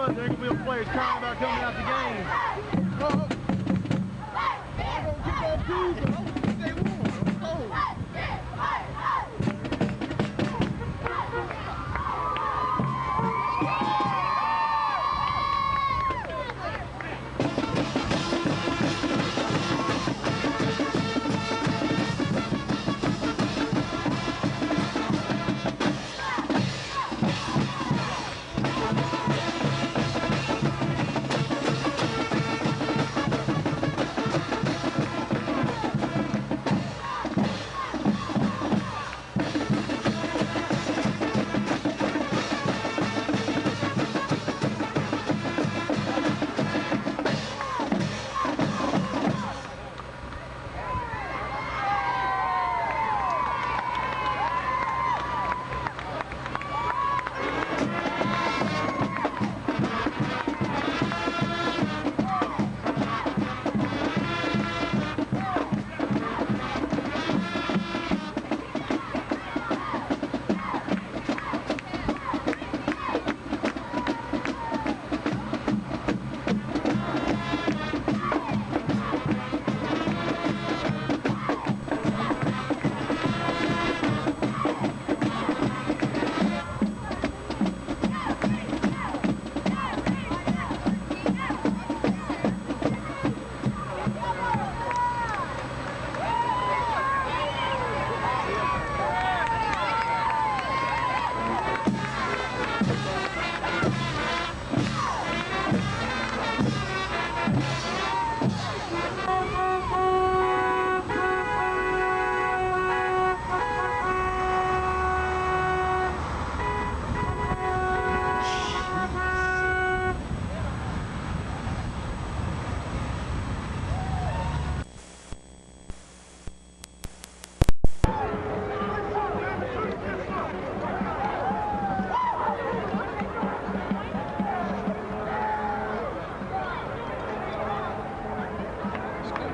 good. There could be players crying about coming out the game. Oh. I'm going to kick off Tuesday. Stay warm. Oh.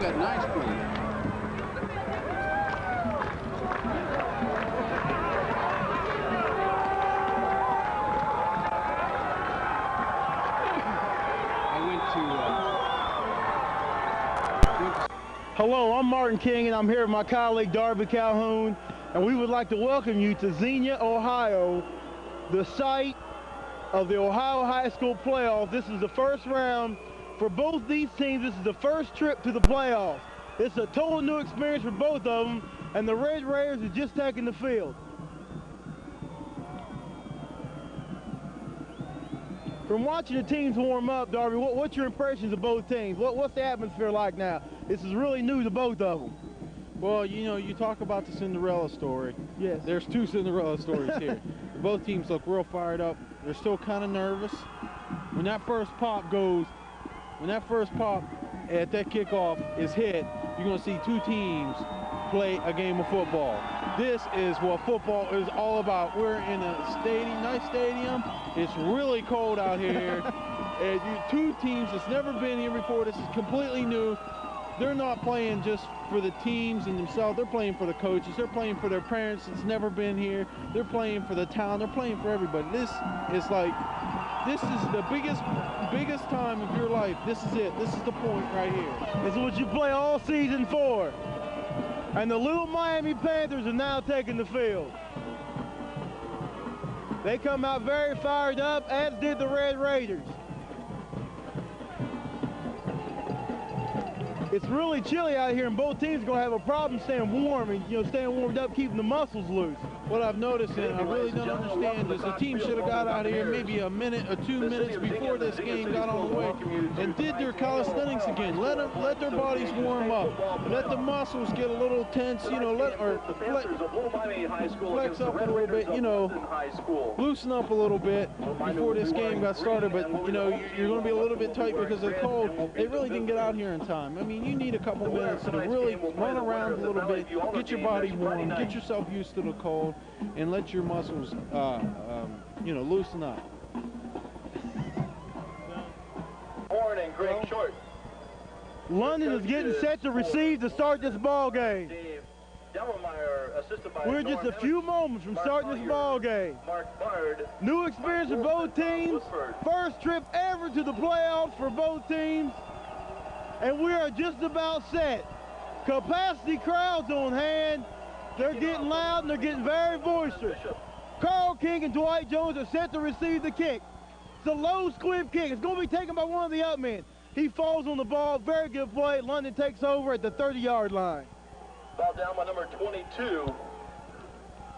Got nice food. Hello, I'm Martin King, and I'm here with my colleague Darby Calhoun, and we would like to welcome you to Xenia, Ohio, the site of the Ohio High School playoff. This is the first round. For both these teams, this is the first trip to the playoffs. It's a total new experience for both of them, and the Red Raiders are just taking the field. From watching the teams warm up, Darby, what's your impressions of both teams? What's the atmosphere like now? This is really new to both of them. Well, you know, you talk about the Cinderella story. Yes. There's two Cinderella stories here. Both teams look real fired up. They're still kind of nervous. When that first pop at that kickoff is hit, you're going to see two teams play a game of football. This is what football is all about. We're in a stadium, nice stadium. It's really cold out here. And two teams that's never been here before. This is completely new. They're not playing just for the teams and themselves. They're playing for the coaches. They're playing for their parents that's never been here. They're playing for the town. They're playing for everybody. This is the biggest time of your life. This is it. This is the point right here. This is what you play all season for. And the little Miami Panthers are now taking the field. They come out very fired up, as did the Red Raiders. It's really chilly out here, and both teams are going to have a problem staying warm and, staying warmed up, keeping the muscles loose. What I've noticed, and I really don't understand, is the team should have got out here maybe a minute or 2 minutes before this game got on the way and did their calisthenics again. Let their bodies warm up. Let the muscles get a little tense, flex up a little bit, loosen up a little bit before this game got started. But, you're going to be a little bit tight because of the cold. They really didn't get out here in time. I mean, you need a couple minutes to really run around a little bit, get your body warm, get yourself used to the cold, and let your muscles, loosen up. Warning, Greg Short. London is getting set to receive to start this ball game. We're just a few moments from starting this ball game. New experience for both teams. First trip ever to the playoffs for both teams. And we are just about set. Capacity crowds on hand. They're getting loud and they're getting very boisterous. Carl King and Dwight Jones are set to receive the kick. It's a low squib kick. It's going to be taken by one of the up men. He falls on the ball. Very good play. London takes over at the 30-yard line. Ball down by number 22,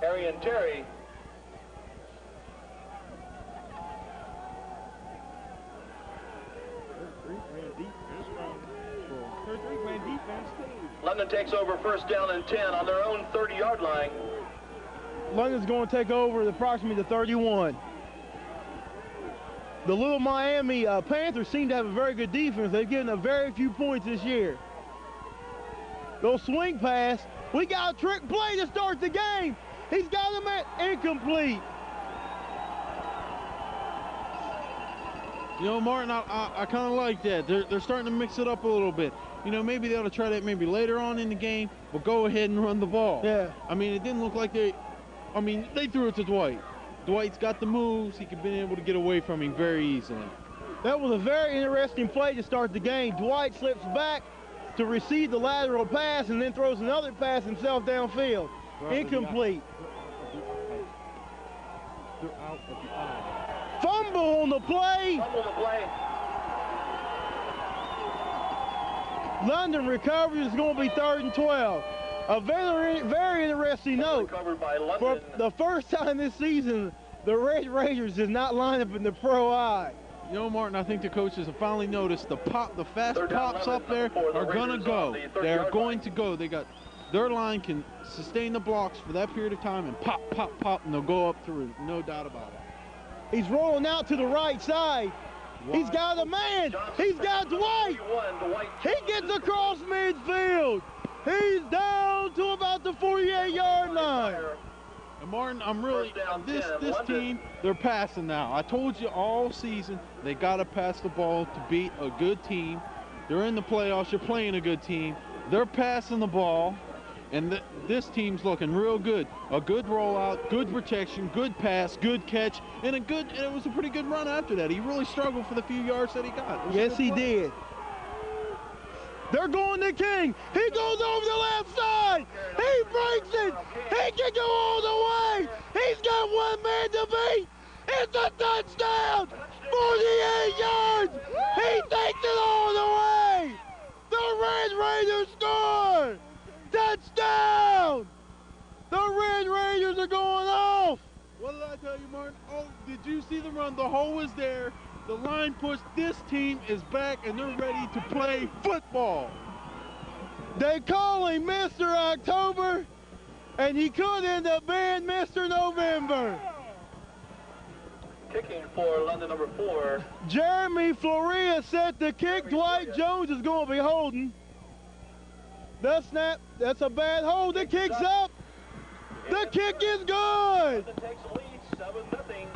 Arian Terry. London takes over first down and 10 on their own 30-yard line. London's going to take over approximately the 31. The Little Miami Panthers seem to have a very good defense. They've given a very few points this year. They'll swing pass. We got a trick play to start the game. He's got him at incomplete. You know, Martin, I kind of like that. They're starting to mix it up a little bit. You know, maybe they ought to try that maybe later on in the game, but go ahead and run the ball. Yeah. I mean, it didn't look like they threw it to Dwight. Dwight's got the moves. He could been able to get away from him very easily. That was a very interesting play to start the game. Dwight slips back to receive the lateral pass and then throws another pass himself downfield. Incomplete. Fumble on the play. London recovers. It's going to be 3rd and 12. A very interesting note. For the first time this season, the Red Raiders did not line up in the pro eye. You know, Martin, I think the coaches have finally noticed the fast pops up there are going to go. They're going to go. Their line can sustain the blocks for that period of time and pop, pop, pop, and they'll go up through. No doubt about it. He's rolling out to the right side. He's got a man. He's got Dwight. He gets across midfield. He's down to about the 48-yard line. And Martin, I'm really, this team, they're passing now. I told you all season they got to pass the ball to beat a good team. They're in the playoffs. You're playing a good team. They're passing the ball, and this team's looking real good. A good rollout, good protection, good pass, good catch, and it was a pretty good run after that. He really struggled for the few yards that he got. Yes, he did. They're going to King. He goes over the left side. He breaks it. He can go all the way. He's got one man to beat. It's a touchdown. 48 yards. He takes it all the way. The Red Raiders score. Touchdown. The Red Raiders are going off. What did I tell you, Martin? Oh, did you see the run? The hole was there. The line push. This team is back, and they're ready to play football. They call him Mr. October, and he could end up being Mr. November. Kicking for London number 4. Jeremy Florea set the kick. Dwight Jones is going to be holding. The snap. That's a bad hold. The kick's up. The kick is good. London takes the lead, 7-0.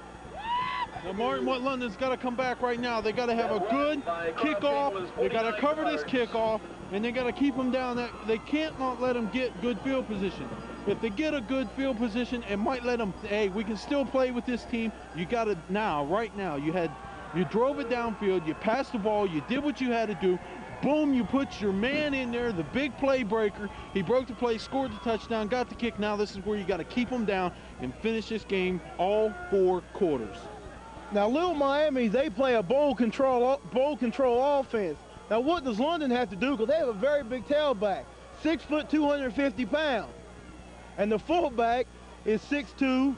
Now, Martin, what London's got to come back right now. They got to have a good kickoff. They got to cover this kickoff, and they got to keep them down. They can't not let them get good field position. If they get a good field position, it might let them. Hey, we can still play with this team. You got to right now. You drove it downfield. You passed the ball. You did what you had to do. Boom, you put your man in there, the big play breaker. He broke the play, scored the touchdown, got the kick. Now this is where you got to keep them down and finish this game all 4 quarters. Now, Little Miami, they play a bowl control offense. Now, what does London have to do? Because they have a very big tailback, 6 foot, 250 pounds. And the fullback is 6'2",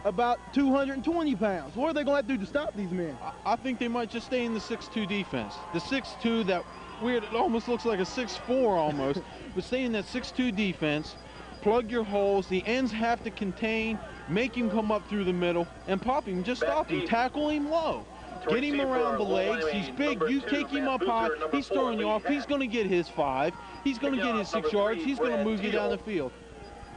about 220 pounds. What are they going to have to do to stop these men? I think they might just stay in the 6'2" defense. The 6'2", that weird, it almost looks like a 6'4" almost, but stay in that 6'2" defense, plug your holes, the ends have to contain, make him come up through the middle, and pop him, just stop him, tackle him low. Get him around the legs, he's big, you take him up high, he's throwing you off, he's going to get his 5, he's going to get his 6 yards, he's going to move you down the field.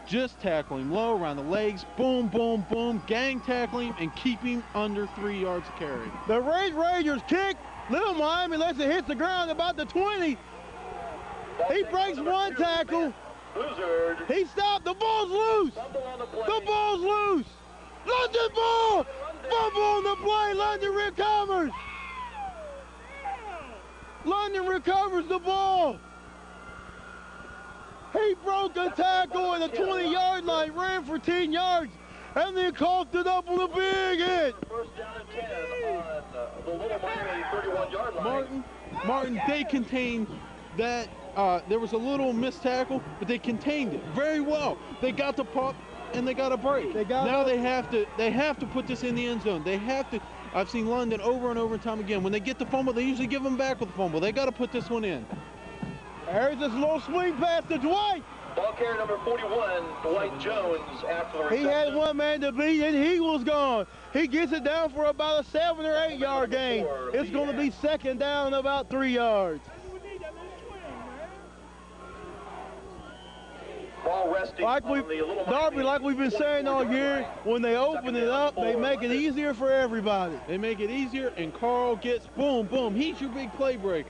Just tackle him low around the legs, boom, boom, boom, gang tackle him, and keep him under 3 yards of carry. The Red Raiders kick. Little Miami lets it hit the ground about the 20. He breaks one tackle. Boozard. He stopped. The ball's loose. Fumble on the play. The ball's loose. London ball. Fumble on the play. London recovers. London recovers the ball. He broke a tackle at the 20-yard line, ran for 10 yards, and then coughed it up with a big hit. First down and 10 on the Little Miami 31-yard line. Martin, they contained that. There was a little missed tackle, but they contained it very well. They got the pop and they got a break. They have to put this in the end zone. They have to. I've seen London over and over and time again. When they get the fumble, they usually give them back with the fumble. They got to put this one in. There's this little swing pass to Dwight. Ball carrier number 41, Dwight Jones, after the reception. He had one man to beat, and he was gone. He gets it down for about a 7 or 8 yard gain. It's going to be second down about 3 yards. Ball resting like on the Little Miami. Darby, like we've been saying all year, when they open it up, they make it easier for everybody. They make it easier, and Carl gets boom, boom. He's your big play breaker.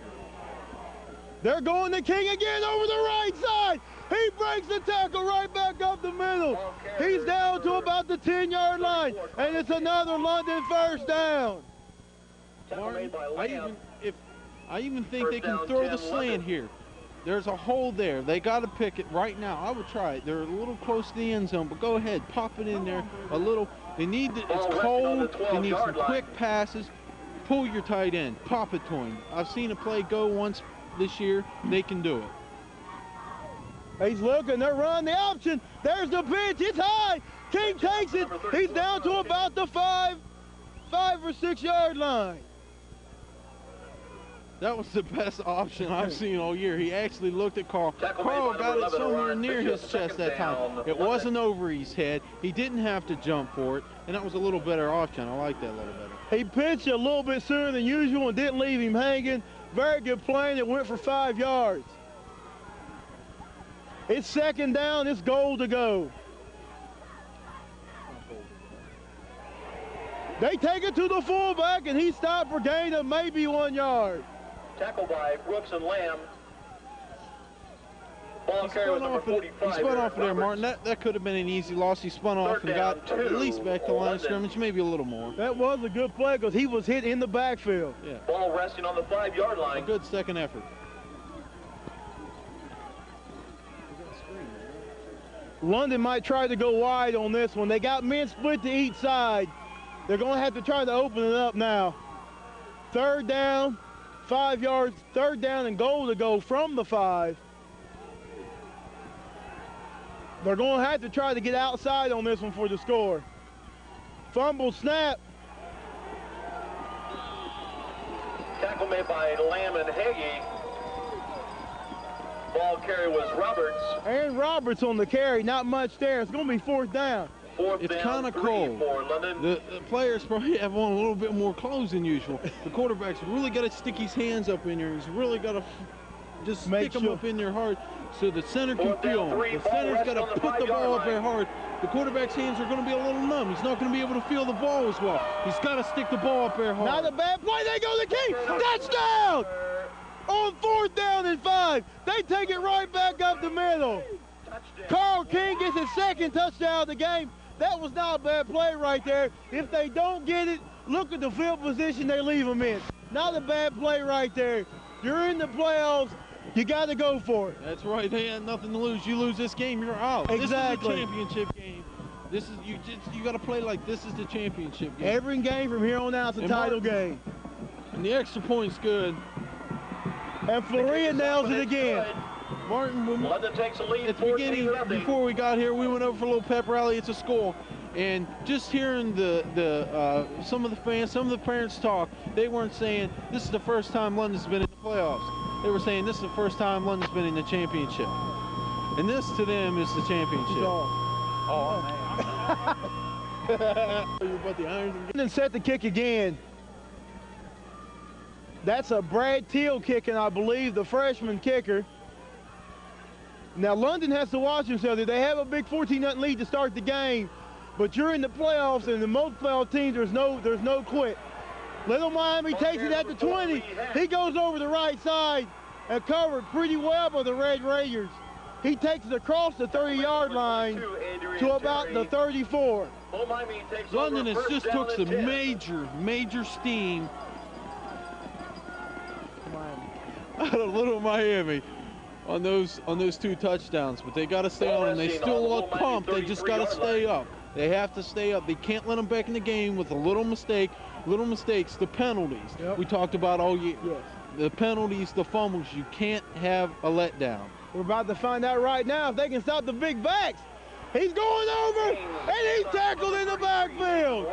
They're going to King again over the right side. He breaks the tackle right back up the middle. He's down to about the 10-yard line, and it's another London first down. Martin, I even think they can throw the slant here. There's a hole there. They got to pick it right now. I would try it. They're a little close to the end zone, but go ahead, pop it in there a little. They need to, it's cold. They need some quick passes. Pull your tight end. Pop it to him. I've seen a play go once this year. They can do it. He's looking. They're running the option. There's the pitch. It's high. King takes it. He's down to about the 5 or 6 yard line. That was the best option I've seen all year. He actually looked at Carl. Carl got it somewhere near his chest that time. It wasn't over his head. He didn't have to jump for it, and that was a little better option. I like that a little better. He pitched a little bit sooner than usual and didn't leave him hanging. Very good play, and it went for 5 yards. It's second down. It's goal to go. They take it to the fullback, and he stopped for gain of maybe 1 yard. Tackle by Brooks and Lamb. Ball carrier was number 45. He spun off of there, Martin. That could have been an easy loss. He spun off and got at least back to the line of scrimmage, maybe a little more. That was a good play because he was hit in the backfield. Yeah. Ball resting on the 5 yard line. A good second effort. London might try to go wide on this one. They got men split to each side. They're going to have to try to open it up now. Third down, 5 yards, third down and goal to go from the 5. They're going to have to try to get outside on this one for the score. Fumble, snap. Tackle made by Lamb and Hagee. Ball carry was Roberts. Aaron Roberts on the carry, not much there. It's going to be fourth down. It's kind of cold. The players probably have on a little bit more clothes than usual. The quarterback's really got to stick his hands up in there. He's really got to just stick them up in there hard so the center can feel them. The center's got to put the ball up there hard. The quarterback's hands are going to be a little numb. He's not going to be able to feel the ball as well. He's got to stick the ball up there hard. Not a bad play. They go to King. Touchdown! On fourth down and 5. They take it right back up the middle. Carl King gets his second touchdown of the game. That was not a bad play right there. If they don't get it, look at the field position they leave them in. Not a bad play right there. You're in the playoffs. You got to go for it. That's right. They had nothing to lose. You lose this game, you're out. Exactly. This is the championship game. This is you got to play like this is the championship game. Every game from here on out is a title game. And the extra point's good. And Floria nails it again. Martin, London takes a lead at the beginning, before we got here, we went over for a little pep rally. It's a school. And just hearing some of the fans, some of the parents talk, they weren't saying this is the first time London's been in the playoffs. They were saying this is the first time London's been in the championship. And this to them is the championship. And set the kick again. That's a Brad Teal kicking, I believe, the freshman kicker. Now London has to watch themselves. They have a big 14-0 lead to start the game, but you're in the playoffs, and in most playoff teams, there's no quit. Little Miami takes it at the 20. He goes over the right side and covered pretty well by the Red Raiders. He takes it across the 30-yard line to about the 34. London has just took some major steam out of Little Miami on those 2 touchdowns, but they got to stay on them. They still look pumped. They just got to stay up. They have to stay up. They can't let them back in the game with a little mistakes, the penalties. Yep. We talked about all year. Yes. The penalties, the fumbles, you can't have a letdown. We're about to find out right now if they can stop the big backs. He's going over, and he's tackled in the backfield.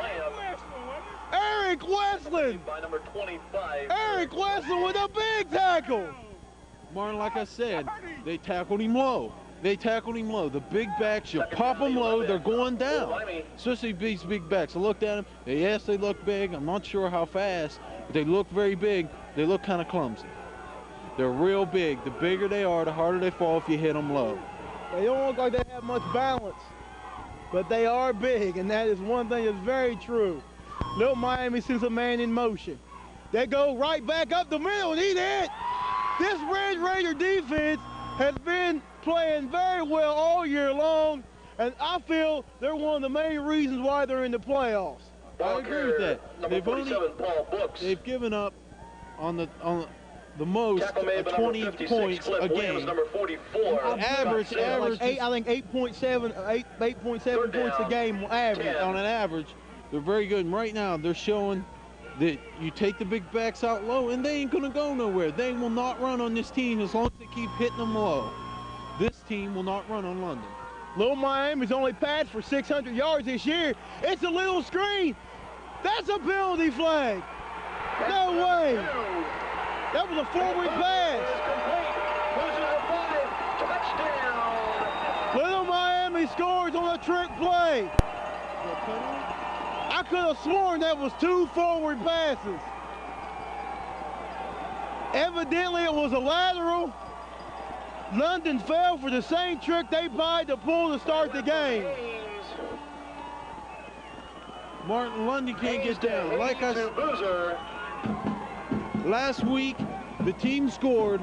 Eric Westland. By number 25. Eric Westland with a big tackle. Martin, like I said, they tackled him low. The big backs, you pop them low, they're going down. Especially these big backs. I looked at them. Yes, they look big. I'm not sure how fast, but they look very big. They look kind of clumsy. They're real big. The bigger they are, the harder they fall if you hit them low. They don't look like they have much balance, but they are big, and that is one thing that's very true. Little Miami sees a man in motion. They go right back up the middle, and he's hit. This Red Raider defense has been playing very well all year long, and I feel they're one of the main reasons why they're in the playoffs. I agree with that. They've given up on the most of 20 points a game. Number 44. Average. I think 8.7 points a game average. On an average, they're very good. And right now, they're showing that you take the big backs out low, and they ain't going to go nowhere. They will not run on this team as long as they keep hitting them low. This team will not run on London. Little Miami's only passed for 600 yards this year. It's a little screen. That's a penalty flag. No way. That was a forward pass. Little Miami scores on a trick play. I could have sworn that was 2 forward passes. Evidently it was a lateral. London fell for the same trick they tried to pull to start the game. Martin, London can't get down. Like I said, last week, the team scored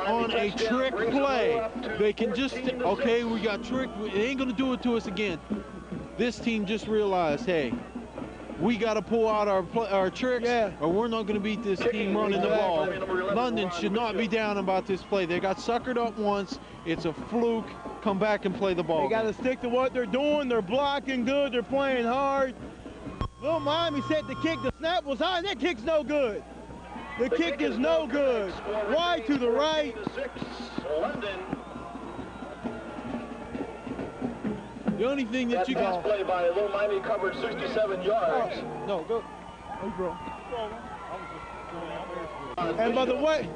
on a trick play. They can just, okay, we got tricked. It ain't going to do it to us again. This team just realized, hey, we got to pull out our tricks, or we're not going to beat this team running the ball. London should not be down about this play. They got suckered up once. It's a fluke. Come back and play the ball. They got to stick to what they're doing. They're blocking good. They're playing hard. Little Miami set the kick. The snap was high, and that kick's no good. The kick is no good. Wide to the right. The only thing that you can play by Little Miami covered 67 yards. No, go. Oh, bro. And by the way,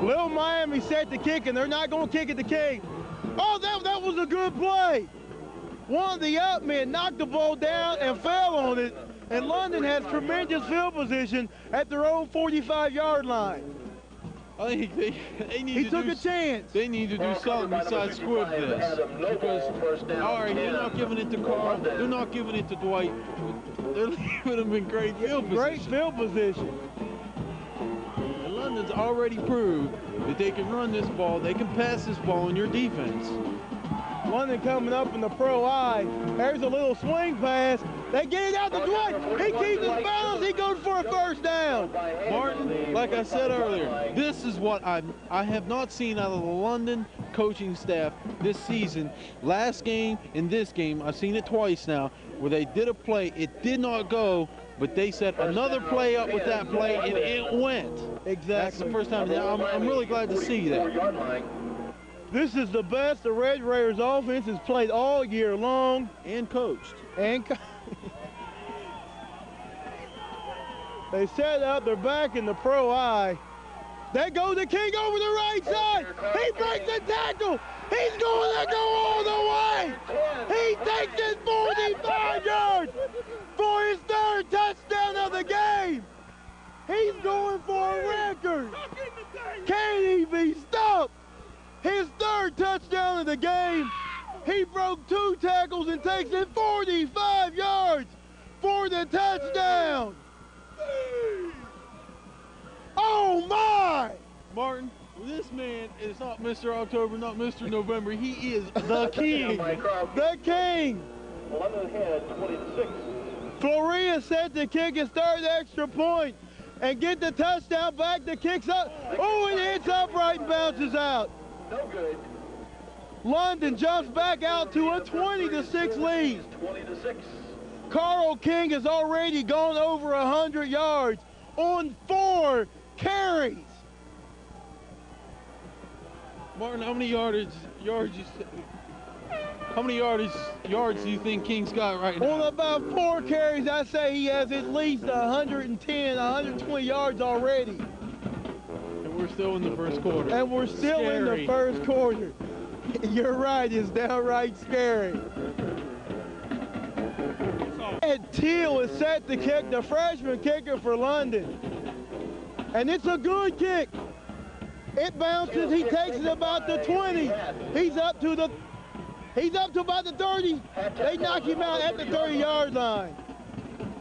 Little Miami set the kick, and they're not going to kick at the king. Oh, that was a good play. One of the up men knocked the ball down and fell on it, and London has tremendous field position at their own 45-yard line. I think they need he took a chance. They need to do something besides squib this. Because, all right, they're not giving it to Carl. They're not giving it to Dwight. They're leaving them in great field position. Great field position. And London's already proved that they can run this ball. They can pass this ball in your defense. London coming up in the pro eye. There's a little swing pass. They get it out to Dwight. He keeps his balance. He goes for a first down. Martin, like I said earlier, this is what I have not seen out of the London coaching staff this season. Last game and this game, I've seen it twice now, where they did a play. It did not go, but they set another play up with that play, and it went. Exactly. That's the first time. I'm really glad to see that. This is the best the Red Raiders offense has played all year long. And coached. They set up, they're back in the pro eye. They go to King over the right side. He breaks the tackle. He's going to go all the way. He takes it 45 yards for his 3rd touchdown of the game. He's going for a record. Can he be stopped? His 3rd touchdown of the game. He broke 2 tackles and takes it 45 yards for the touchdown. Oh my! Martin, This man is not Mr. October, not Mr. November. He is the king. The king. London Head, 26. Floria set to kick his third extra point and get the touchdown back. The kick's up. Oh, it hits upright and bounces out. No good. London jumps back out to a 20-6 lead. 20-6. Carl King has already gone over 100 yards on 4 carries. Martin, how many yards do you think King's got right now? On about 4 carries, I say he has at least 110, 120 yards already. And we're still in the first quarter. And we're still in the first quarter. You're right, it's downright scary. Ed Teal is set to kick, the freshman kicker for London. And it's a good kick. It bounces, he takes it about the 20. He's up to about the 30. They knock him out at the 30-yard line.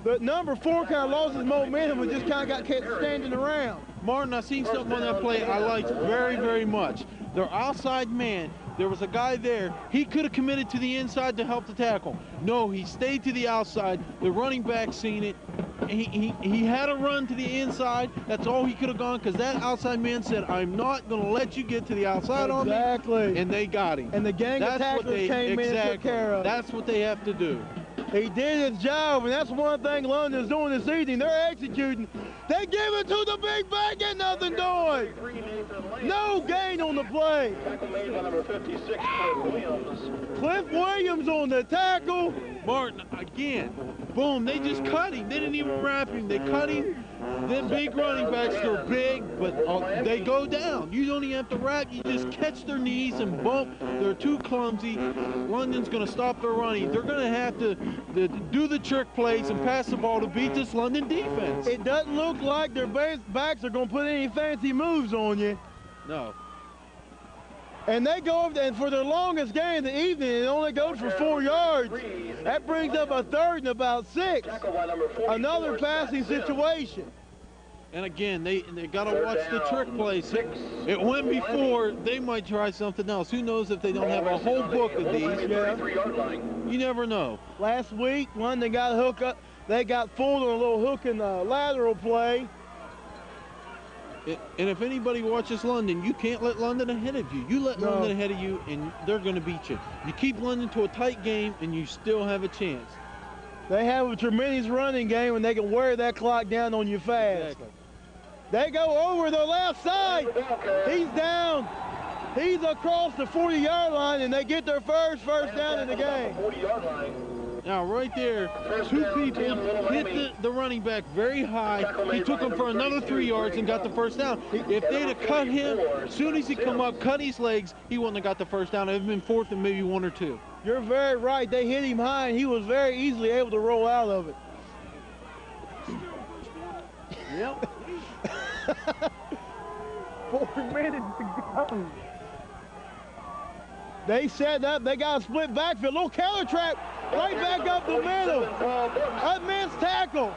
But number 4 kind of lost his momentum and just kind of got kept standing around. Martin, I seen something on that play I liked very, very much. Their outside man, there was a guy there. He could have committed to the inside to help the tackle. No, he stayed to the outside. The running back seen it. He had a run to the inside. That's all he could have gone because that outside man said, I'm not going to let you get to the outside on me. Exactly. And they got him. And the gang of tacklers came in and took care of it. That's what they have to do. He did his job, and that's one thing London's doing this evening. They're executing. They give it to the big back and nothing doing. No gain on the play. Tackle made by number 56, Cliff Williams. Cliff Williams on the tackle. Martin, again, boom, they just cut him. They didn't even wrap him. They cut him. Them big running backs, they're big, but they go down. You don't even have to wrap. You just catch their knees and bump. They're too clumsy. London's going to stop their running. They're going to have to do the trick plays and pass the ball to beat this London defense. It doesn't look like their backs are going to put any fancy moves on you. No. And they go over, and for their longest game of the evening, it only goes for 4 yards. That brings up a third and about 6. Another passing situation. And again, they got to watch the trick plays. It went before. They might try something else. Who knows if they don't have a whole book of these? Yeah. You never know. Last week, London got a hook up. They got fooled on a little hook and lateral play. And if anybody watches London, you can't let London ahead of you. You let London ahead of you, and they're going to beat you. You keep London to a tight game, and you still have a chance. They have a tremendous running game, and they can wear that clock down on you fast. Exactly. They go over the left side. He's down. He's across the 40-yard line, and they get their first down in the game. 40-yard line. Now, right there, 2 people hit the running back very high. He took him for another 3 yards and got the first down. If they'd have cut him, as soon as he come up, cut his legs, he wouldn't have got the first down. It would have been 4th and maybe 1 or 2. You're very right. They hit him high, and he was very easily able to roll out of it. Yep. 4 minutes to go. They set up. They got a split backfield. Little counter trap right back up the middle. A missed tackle.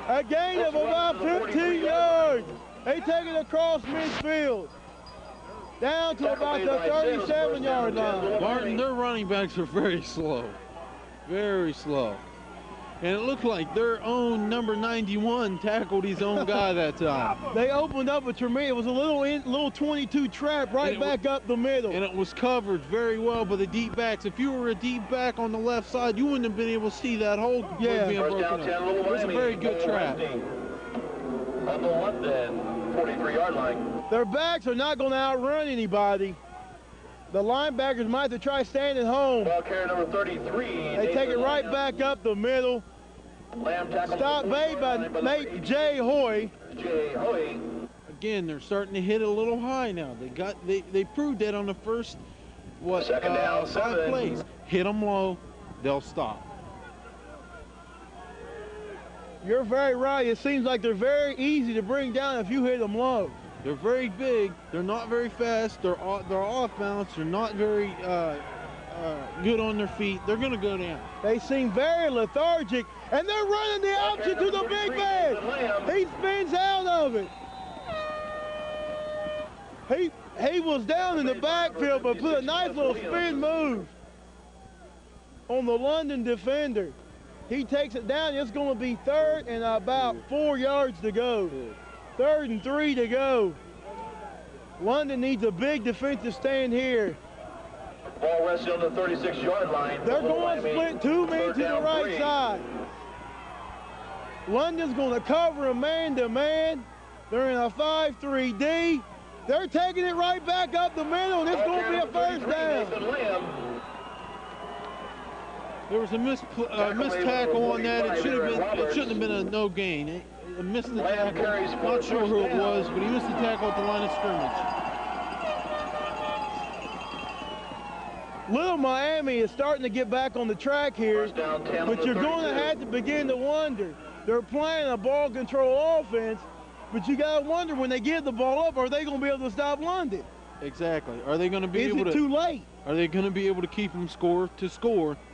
A gain of about 15 yards. They take it across midfield. Down to about the 37-yard line. Martin, their running backs are very slow. Very slow. And it looked like their own number 91 tackled his own guy that time. They opened up a tremendous, it was a little 22 trap right back up the middle. And it was covered very well by the deep backs. If you were a deep back on the left side, you wouldn't have been able to see that hole being broken up. It was a very good trap. On the London 43-yard line. Their backs are not going to outrun anybody. The linebackers might have to try standing home. Ball carrier number 33. They take it right back up the middle. Stop made by Nate J. Hoy. Again, they're starting to hit a little high now. They proved that on the first, 5 plays. Hit them low, they'll stop. You're very right. It seems like they're very easy to bring down if you hit them low. They're very big. They're not very fast. They're off balance. They're not very good on their feet, they're going to go down. They seem very lethargic, and they're running the option to the big man. He spins out of it. He was down in the backfield, but put a nice little spin move on the London defender. He takes it down. It's going to be 3rd and about 4 yards to go. 3rd and 3 to go. London needs a big defensive stand here. Ball resting on the 36-yard line. They're going to split 2 men to the right side. London's going to cover a man-to-man. They're in a 5-3-D. They're taking it right back up the middle, and it's going to be a first down. There was a missed tackle on that. It shouldn't have been a no gain. He missed the tackle. Not sure who it was, but he missed the tackle at the line of scrimmage. Little Miami is starting to get back on the track here, but you're going to have to begin to wonder. They're playing a ball control offense, but you got to wonder when they give the ball up, are they going to be able to stop London? Exactly. Are they going to be able to? Is it too late? Are they going to be able to keep them score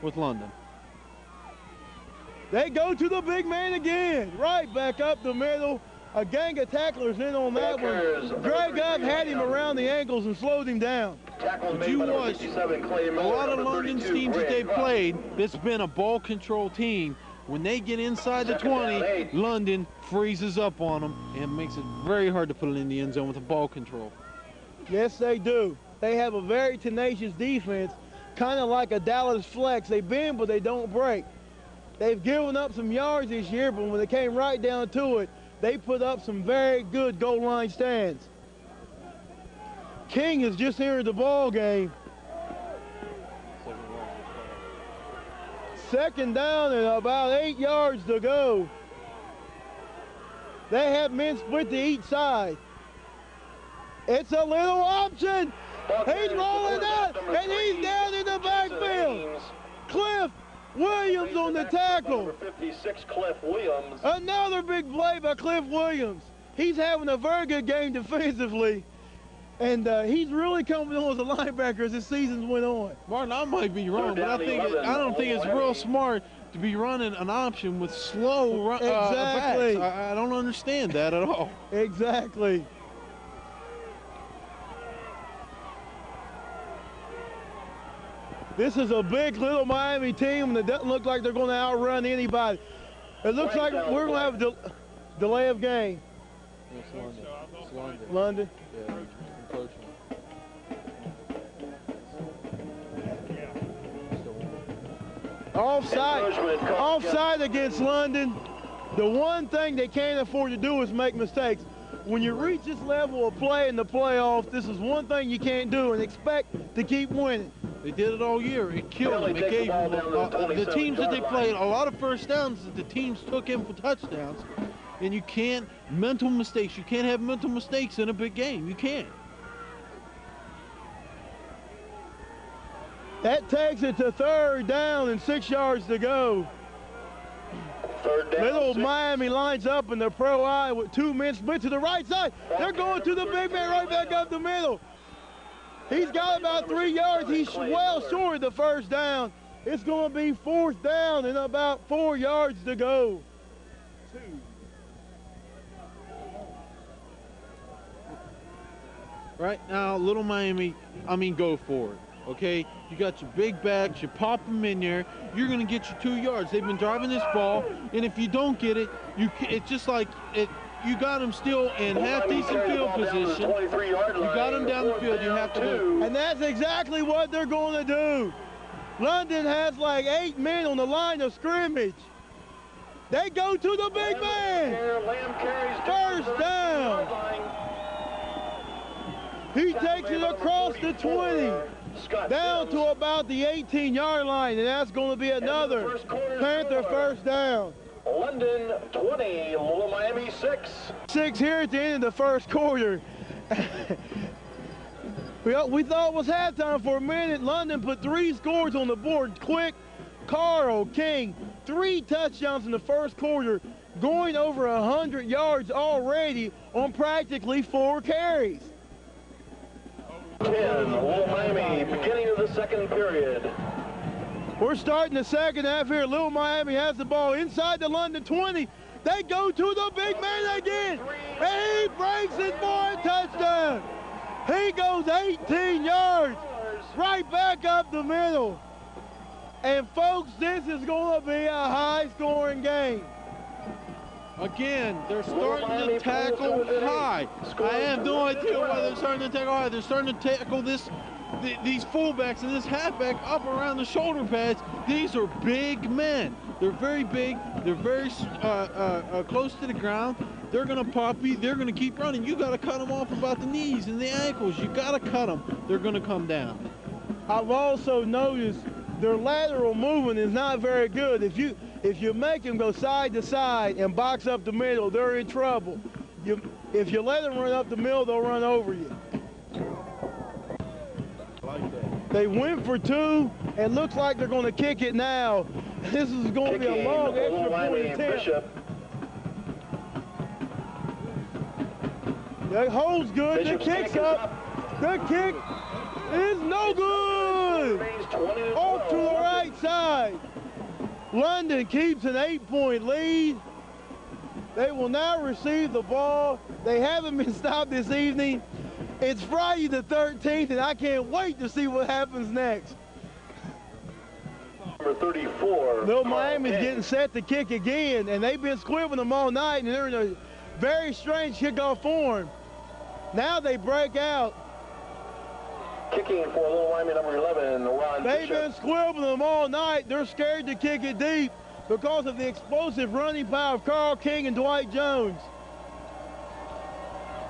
with London? They go to the big man again, right back up the middle. A gang of tacklers in on that one. Greg up had him around the ankles and slowed him down. But you watch a lot of London's teams that they've played, that's been a ball control team. When they get inside the 20, London freezes up on them and makes it very hard to put it in the end zone with the ball control. Yes, they do. They have a very tenacious defense, kind of like a Dallas flex. They bend, but they don't break. They've given up some yards this year, but when they came right down to it, they put up some very good goal line stands. King is just entered the ball game. 2nd down and about 8 yards to go. They have men split to each side. It's a little option. He's rolling out, and he's down in the backfield. Cliff Williams on the tackle. Number 56, Cliff Williams. Another big play by Cliff Williams. He's having a very good game defensively, and he's really coming on as a linebacker as the seasons went on. Martin, I might be wrong, but I don't think it's real smart to be running an option with slow exactly. backs. I don't understand that at all. Exactly. This is a big Little Miami team that doesn't look like they're going to outrun anybody. It looks like we're going to have a delay of game. It's London. It's London. London? Yeah, encroachment. Offside against London. The one thing they can't afford to do is make mistakes. When you reach this level of play in the playoffs, this is one thing you can't do and expect to keep winning. They did it all year. It killed them. It gave them the teams that they played a lot of first downs that the teams took in for touchdowns. And you can't, mental mistakes. You can't have mental mistakes in a big game. You can't. That takes it to 3rd down and 6 yards to go. 3rd down, Little 6. Miami lines up in the pro eye with 2 men split to the right side. They're going to the big man right back up the middle. He's got about 3 yards. He's well short of the first down. It's going to be 4th down and about 4 yards to go. Right now, Little Miami, go for it, okay? You got your big backs, you pop them in there, you're going to get your 2 yards. They've been driving this ball, and if you don't get it, it's just like it. You got them still in half-decent field position. You got them down the field, you have to do. And that's exactly what they're going to do. London has like 8 men on the line of scrimmage. They go to the big man. First down. He takes it across the 20, down to about the 18-yard line, and that's going to be another Panther first down. London 20, Little Miami 6. 6 here at the end of the first quarter. We thought it was halftime for a minute. London put 3 scores on the board quick. Carl King, 3 touchdowns in the first quarter, going over 100 yards already on practically 4 carries. 10, Little Miami, beginning of the second period. We're starting the second half here. Little Miami has the ball inside the London 20. They go to the big man again. And he breaks it for a touchdown. He goes 18 yards, right back up the middle. And folks, this is going to be a high-scoring game. Again, they're starting to tackle high. I have no idea why they're starting to tackle high. They're starting to tackle these fullbacks and this halfback up around the shoulder pads. These are big men. They're very big. They're very close to the ground. They're going to pop you. They're going to keep running. You got to cut them off about the knees and the ankles. You got to cut them. They're going to come down. I've also noticed their lateral movement is not very good. If you make them go side to side and box up the middle, they're in trouble. If you let them run up the middle, they'll run over you. Like that. They went for two, and looks like they're going to kick it now. This is going to be a long extra point attempt. That holds good. The kick's up. The kick is no good. Off to the right side. London keeps an 8-point lead. They will now receive the ball. They haven't been stopped this evening. It's Friday the 13th, and I can't wait to see what happens next. Number 34. Little Miami's getting set to kick again, and they've been squibbling them all night, and they're in a very strange kickoff form. Now they break out. Kicking for Little Miami, number 11, Ron They've Bishop. been squibbling them all night. They're scared to kick it deep because of the explosive running power of Carl King and Dwight Jones.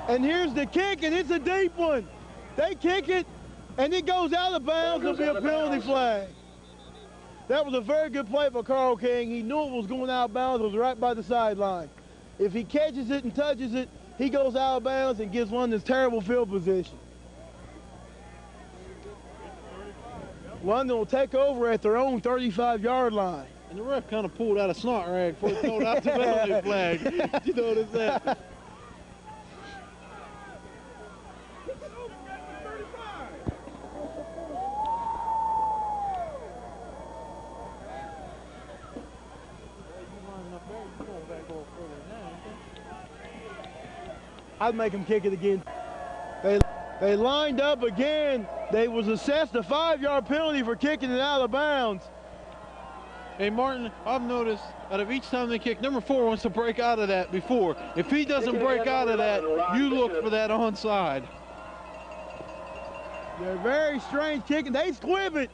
And here's the kick, and it's a deep one. They kick it, and it goes out of bounds. There'll be a penalty flag. That was a very good play by Carl King. He knew it was going out of bounds. It was right by the sideline. If he catches it and touches it, he goes out of bounds and gives London's terrible field position. London will take over at their own 35-yard line. And the ref kind of pulled out a snot rag before he pulled out the penalty flag. Did you notice that? I'd make them kick it again. They lined up again. They was assessed a 5-yard penalty for kicking it out of bounds. Hey, Martin, I've noticed out of each time they kick, number 4 wants to break out of that before. If he doesn't break out of that, you look for that onside. They're very strange kicking. They squib it.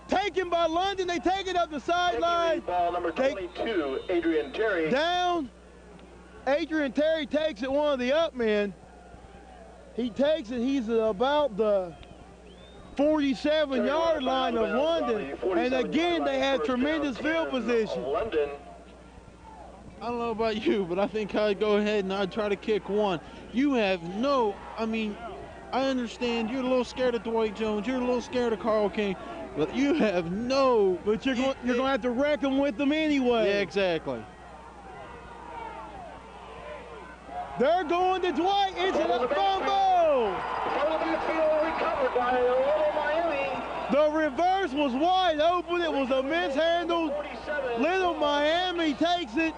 Taken by London. They take it up the sideline. Ball number 22, Adrian Terry. Down. Adrian Terry takes it, one of the up men. He takes it. He's about the 47-yard line of London. And again, they have tremendous field position. London. I don't know about you, but I think I'd go ahead and I'd try to kick one. You have no, I mean, I understand you're a little scared of Dwight Jones. You're a little scared of Carl King. But you have no. But you're going to have to reckon with them anyway. Yeah, exactly. They're going to Dwight. It's a fumble. Recovered by Little Miami. The reverse was wide open. It was a mishandled. Little Miami takes it.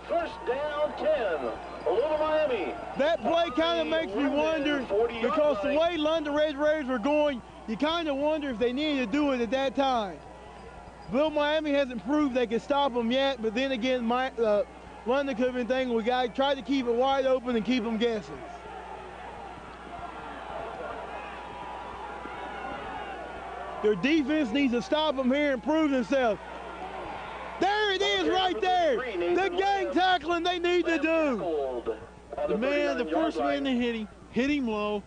First down 10. Little Miami. That play kind of makes me wonder, because the way London Red Raiders were going, you kind of wonder if they needed to do it at that time. Little Miami hasn't proved they can stop them yet, but then again, London could have been thinking, we got to try to keep it wide open and keep them guessing. Their defense needs to stop them here and prove themselves. There it is right there. The gang tackling they need to do. The first man to hit him low.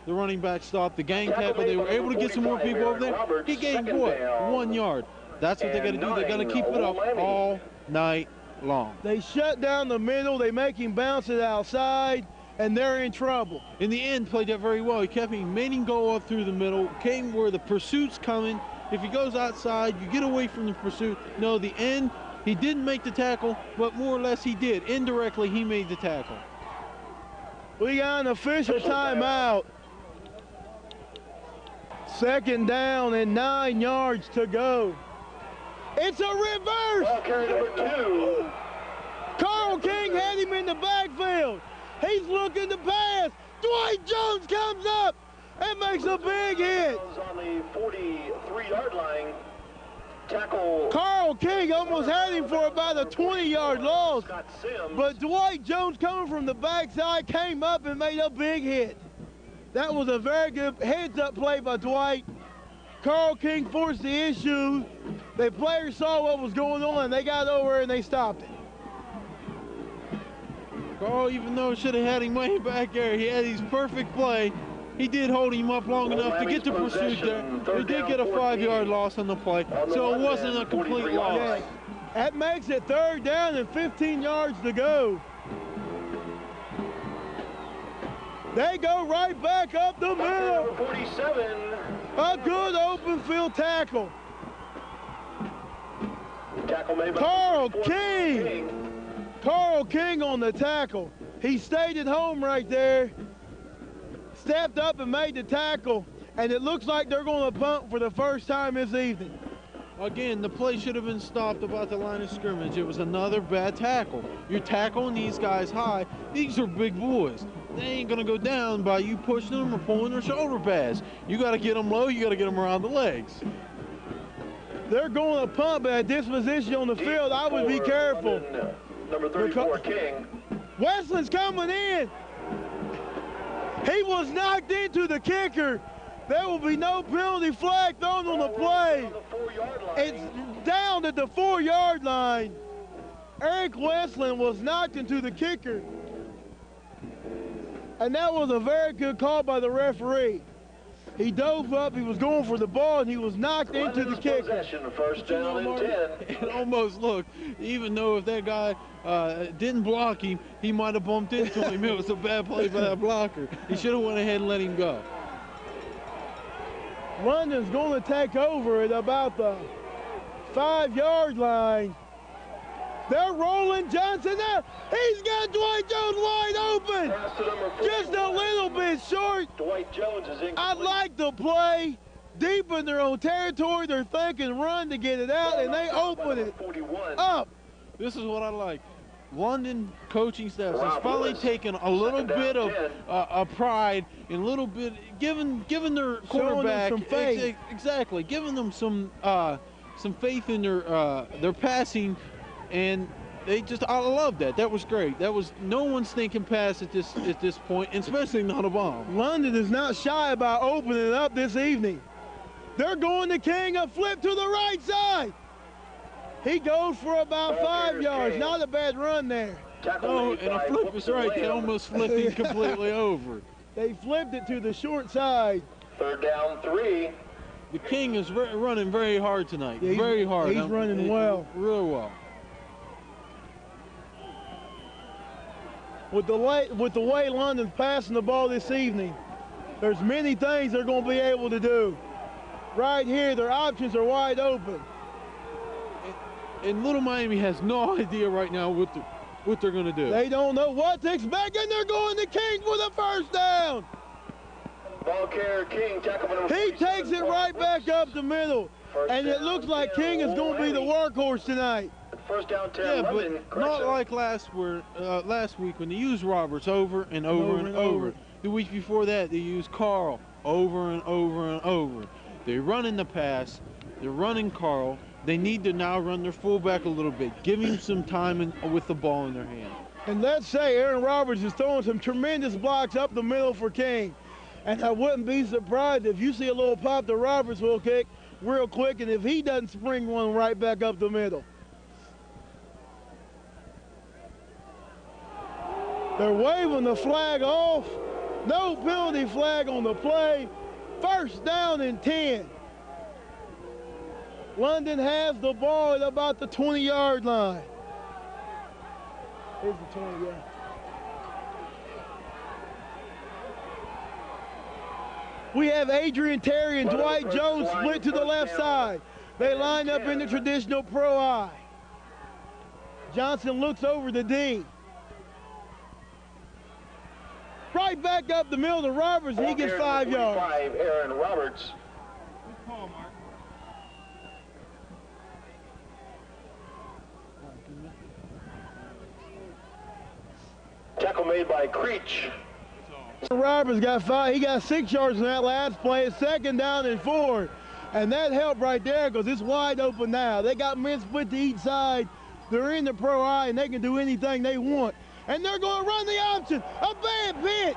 The running back stopped the gang tackle. They were able to get some more people over there. He gained what? 1 yard. That's what they got to do. They got to keep it up all night long. They shut down the middle. They make him bounce it outside, and they're in trouble. In the end, played that very well. He made him go up through the middle, came where the pursuit's coming. If he goes outside, you get away from the pursuit. No, the end, he didn't make the tackle, but more or less he did. Indirectly, he made the tackle. We got an official timeout. Second down and 9 yards to go. It's a reverse. Ball carrier number 2. Carl King had him in the backfield. He's looking to pass. Dwight Jones comes up and makes a big hit. On the 43-yard line. Tackle. Carl King almost had him for about a 20-yard loss. Scott Sims. But Dwight Jones coming from the backside came up and made a big hit. That was a very good heads-up play by Dwight. Carl King forced the issue. The players saw what was going on, and they got over and they stopped it. Carl, even though should have had him way back there, he had his perfect play. He did hold him up long enough to get the pursuit there. He did get a 5-yard loss on the play, so it wasn't a complete loss. Yeah. That makes it 3rd down and 15 yards to go. They go right back up the middle. Number 47. A good open field tackle. Tackle made by Carl 44. King. Carl King on the tackle. He stayed at home right there, stepped up and made the tackle, and it looks like they're going to punt for the first time this evening. Again, the play should have been stopped about the line of scrimmage. It was another bad tackle. You're tackling these guys high. These are big boys. They ain't going to go down by you pushing them or pulling their shoulder pads. You got to get them low. You got to get them around the legs. They're going to punt, but at this position on the field, I would be careful. Number 34, King. Westland's coming in. He was knocked into the kicker. There will be no penalty flag thrown on the play. It's down at the 4-yard line. Eric Westland was knocked into the kicker. And that was a very good call by the referee. He dove up, he was going for the ball, and he was knocked into the kicker. First down and 10. It almost looked, even though if that guy didn't block him, he might have bumped into him. It was a bad play by that blocker. He should have went ahead and let him go. London's going to take over at about the 5-yard line. They're rolling Johnson there. He's got Dwight Jones wide open. Just a little bit short. Dwight Jones is in. I like the play. Deep in their own territory, they're thinking run to get it out, and they open it up. This is what I like. London coaching staff has finally taken a little bit of pride and a little bit giving their quarterback some faith. Exactly, giving them some faith in their passing, and they just, I love that. That was great. That was, no one's thinking pass at this point, and especially not a bomb. London is not shy about opening it up this evening. They're going to King, a flip to the right side. He goes for about 5 yards. Not a bad run there. Oh, and a flip is right. They almost flipped him completely over. They flipped it to the short side. 3rd down 3. The King is running very hard tonight. Yeah, very hard. He's running well. Really well. With the way London's passing the ball this evening, there's many things they're going to be able to do. Right here, their options are wide open. And Little Miami has no idea right now what they're going to do. They don't know what to expect, and they're going to King for the first down. Ball carrier King, tackle for number He takes it right back up the middle, and it looks like King is going to be the workhorse tonight. First down 10. Yeah, London, but not like last week when they used Roberts over and over. The week before that, they used Carl over and over. They're running the pass. They're running Carl. They need to now run their fullback a little bit, give him some time with the ball in their hand. And let's say Aaron Roberts is throwing some tremendous blocks up the middle for King. And I wouldn't be surprised if you see a little pop to Roberts will kick real quick, and if he doesn't spring one right back up the middle. They're waving the flag off. No penalty flag on the play. First down and 10. London has the ball at about the 20-yard line. Here's the 20-yard. We have Adrian Terry and Dwight Jones split to the left side. They line up in the traditional pro eye. Johnson looks over the D. Right back up the middle to Roberts, and he gets 5 yards. Aaron Roberts. made by Creech. Roberts got 5. He got 6 yards in that last play. It's 2nd down and 4. And that helped right there because it's wide open now. They got men split to each side. They're in the pro eye, and they can do anything they want. And they're going to run the option. A bad pitch.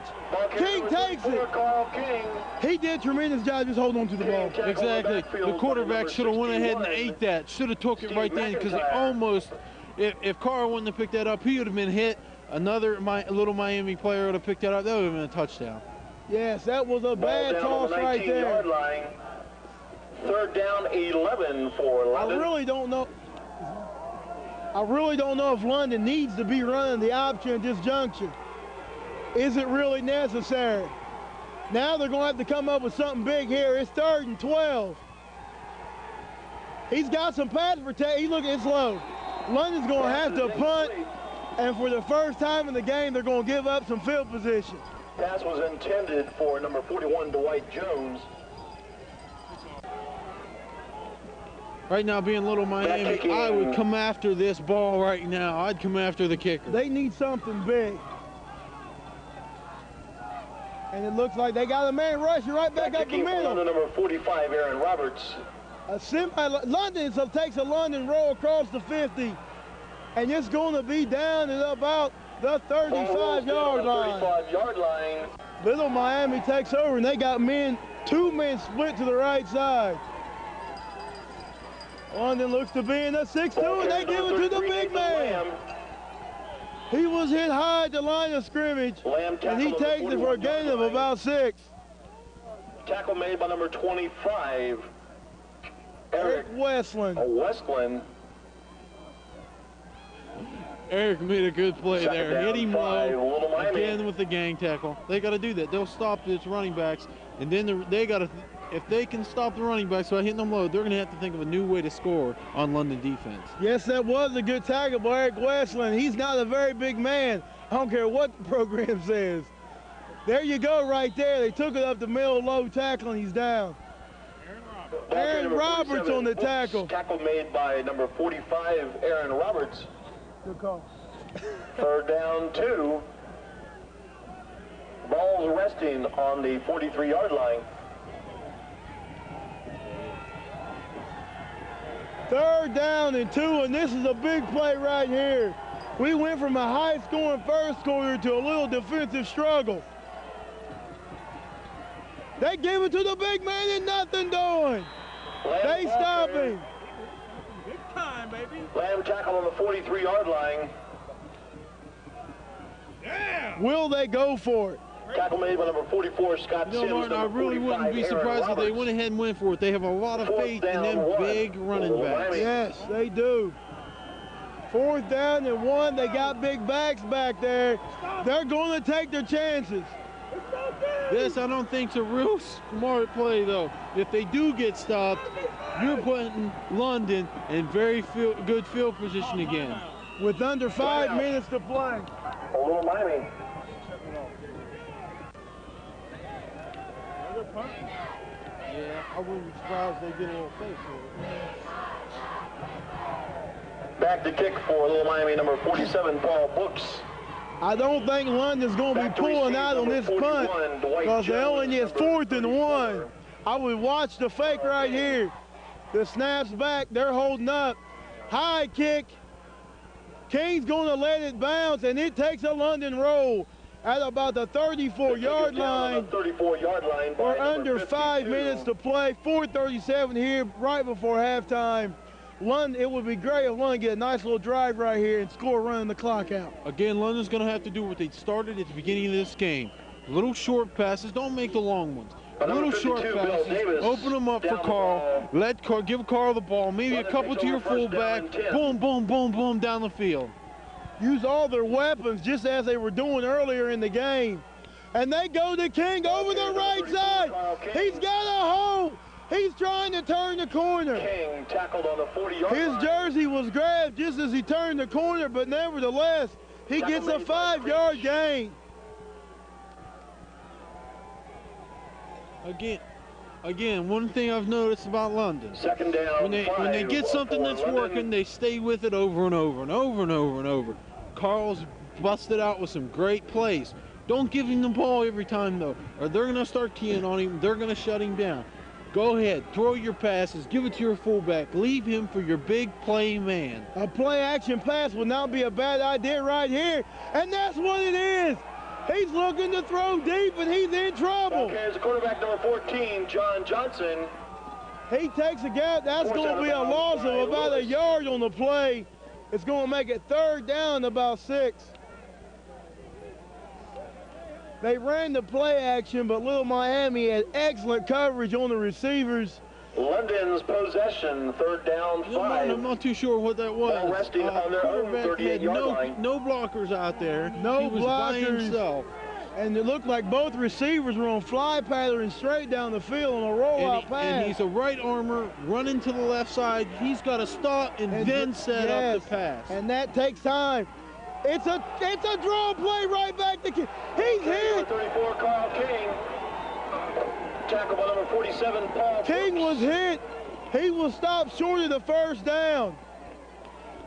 King takes it. Carl King. He did a tremendous job just holding on to the ball. Exactly. The quarterback should have went ahead and ate that. Should have took it right then because he almost, if Carl wouldn't have picked that up, he would have been hit. Another little Miami player would have picked that up. That would have been a touchdown. Yes, that was a bad toss right there. Line. 3rd down, 11 for London. I really don't know if London needs to be running the option at this juncture. Is it really necessary? Now they're going to have to come up with something big here. It's 3rd and 12. He's got some pass protection. He's looking slow. London's going to have to punt, and for the first time in the game, they're going to give up some field position. Pass was intended for number 41, Dwight Jones. Right now, being Little Miami, I would come after this ball right now. I'd come after the kicker. They need something big. And it looks like they got a man rushing right back up the middle. Number 45, Aaron Roberts. London takes a London roll across the 50. And it's going to be down at about the 35-yard line. 35-yard line. Little Miami takes over, and they got 2 men split to the right side. London looks to be in the 6-2, and they give it to the big man. He was hit high at the line of scrimmage, and he takes it for a gain of about 6. Tackle made by number 25, Eric Westland. Westland. Eric made a good play there. Hit him low again with the gang tackle. They got to do that. They'll stop its running backs, and then they got to, if they can stop the running backs by hitting them low, they're going to have to think of a new way to score on London defense. Yes, that was a good tackle by Eric Westland. He's not a very big man. I don't care what the program says. There you go right there. They took it up the middle, low tackle, and he's down. Aaron Roberts on the tackle. Tackle made by number 45, Aaron Roberts. Good call. 3rd down, 2. Ball's resting on the 43-yard line. 3rd down and 2, and this is a big play right here. We went from a high-scoring first quarter to a little defensive struggle. They give it to the big man and nothing doing. They stop him. Big time, baby. Lamb tackle on the 43-yard line. Yeah. Will they go for it? Tackle made by number 44, Scott Sims. Martin, I really wouldn't be surprised if they went ahead and went for it. They have a lot of faith in them big running backs. Yes, they do. 4th down and 1. They got big backs back there. They're going to take their chances. This, I don't think, is a real smart play, though. If they do get stopped, you're putting London in very good field position again. With under 5 minutes to play. Little Miami. Yeah, I wouldn't be surprised if they get a little face with it. Back to kick for Little Miami, number 47, Paul Brooks. I don't think London's going to be pulling out on this punt because they only need 4th and 1. I would watch the fake right here. The snaps back, they're holding up. High kick. King's going to let it bounce, and it takes a London roll at about the 34-yard line. 34-yard line. We're under 5 minutes to play. 4:37 here right before halftime. London, it would be great if London get a nice little drive right here and score running the clock out. Again, London's going to have to do what they started at the beginning of this game. Little short passes, don't make the long ones. Little short passes, open them up for Carl. Give Carl the ball, maybe a couple to your fullback. Boom, boom, boom, boom, down the field. Use all their weapons just as they were doing earlier in the game. And they go to King over the right side. He's got a hole. He's trying to turn the corner. King tackled on the 40-yard line. His jersey was grabbed just as he turned the corner, but nevertheless, he gets a 5-yard gain. Again, one thing I've noticed about London. 2nd down. When they get something that's working, they stay with it over and over and over and over and over. Carl's busted out with some great plays. Don't give him the ball every time, though, or they're going to start keying on him. They're going to shut him down. Go ahead, throw your passes, give it to your fullback, leave him for your big play man. A play-action pass would not be a bad idea right here, and that's what it is. He's looking to throw deep, and he's in trouble. Okay, as the quarterback number 14, John Johnson. He takes a gap. That's going to be a loss of about a yard on the play. It's going to make it 3rd down, about 6. They ran the play action, but Little Miami had excellent coverage on the receivers. London's possession, 3rd down, 5. I'm not too sure what that was. Ball resting on their own 38-yard line. No blockers out there. No he was by blockers. himself. And it looked like both receivers were on fly pattern straight down the field on a rollout pass. And he's a right armor running to the left side. He's got to stop and then set up the pass. And that takes time. It's a draw play right back to King. He's hit. 34, Carl King. Tackle by number 47, Paul King Brooks. was hit. He was stopped short of the 1st down.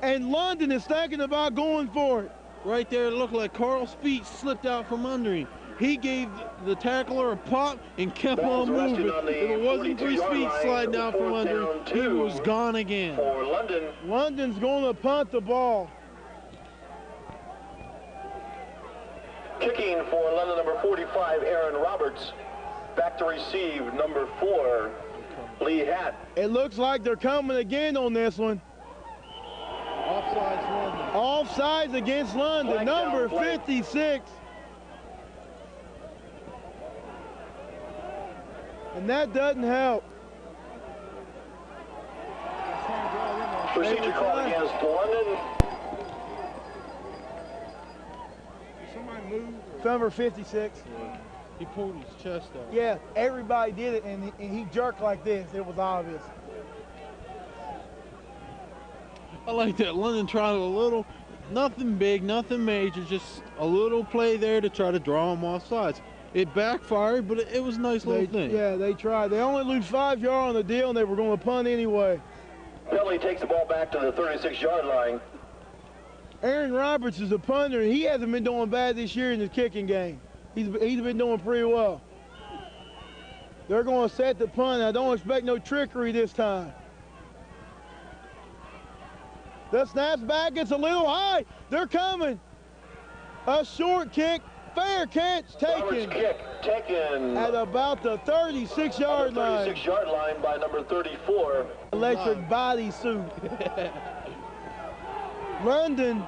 And London is thinking about going for it. Right there, it looked like Carl's feet slipped out from under him. He gave the tackler a pop and kept on moving. If it wasn't for his feet sliding out from under him, he was gone again. For London. London's going to punt the ball. Kicking for London, number 45, Aaron Roberts. Back to receive, number 4, Lee Hatt. It looks like they're coming again on this one. Offsides London. Offsides against London, Flag number down, flag. 56. And that doesn't help. Procedure called against London. Somebody move. Number 56. He pulled his chest out. Yeah, everybody did it, and he jerked like this. It was obvious. I like that. London tried a little, nothing big, nothing major, just a little play there to try to draw him off sides. It backfired, but it was a nice little thing. Yeah, they tried. They only lose 5 yards on the deal, and they were going to punt anyway. Penalty takes the ball back to the 36-yard line. Aaron Roberts is a punter, and he hasn't been doing bad this year in the kicking game. He's been doing pretty well. They're going to set the punt. I don't expect no trickery this time. The snap's back. It's a little high. They're coming. A short kick. Fair catch taken. Roberts kick taken At about the 36-yard line. 36-yard line by number 34. Electric body suit. London,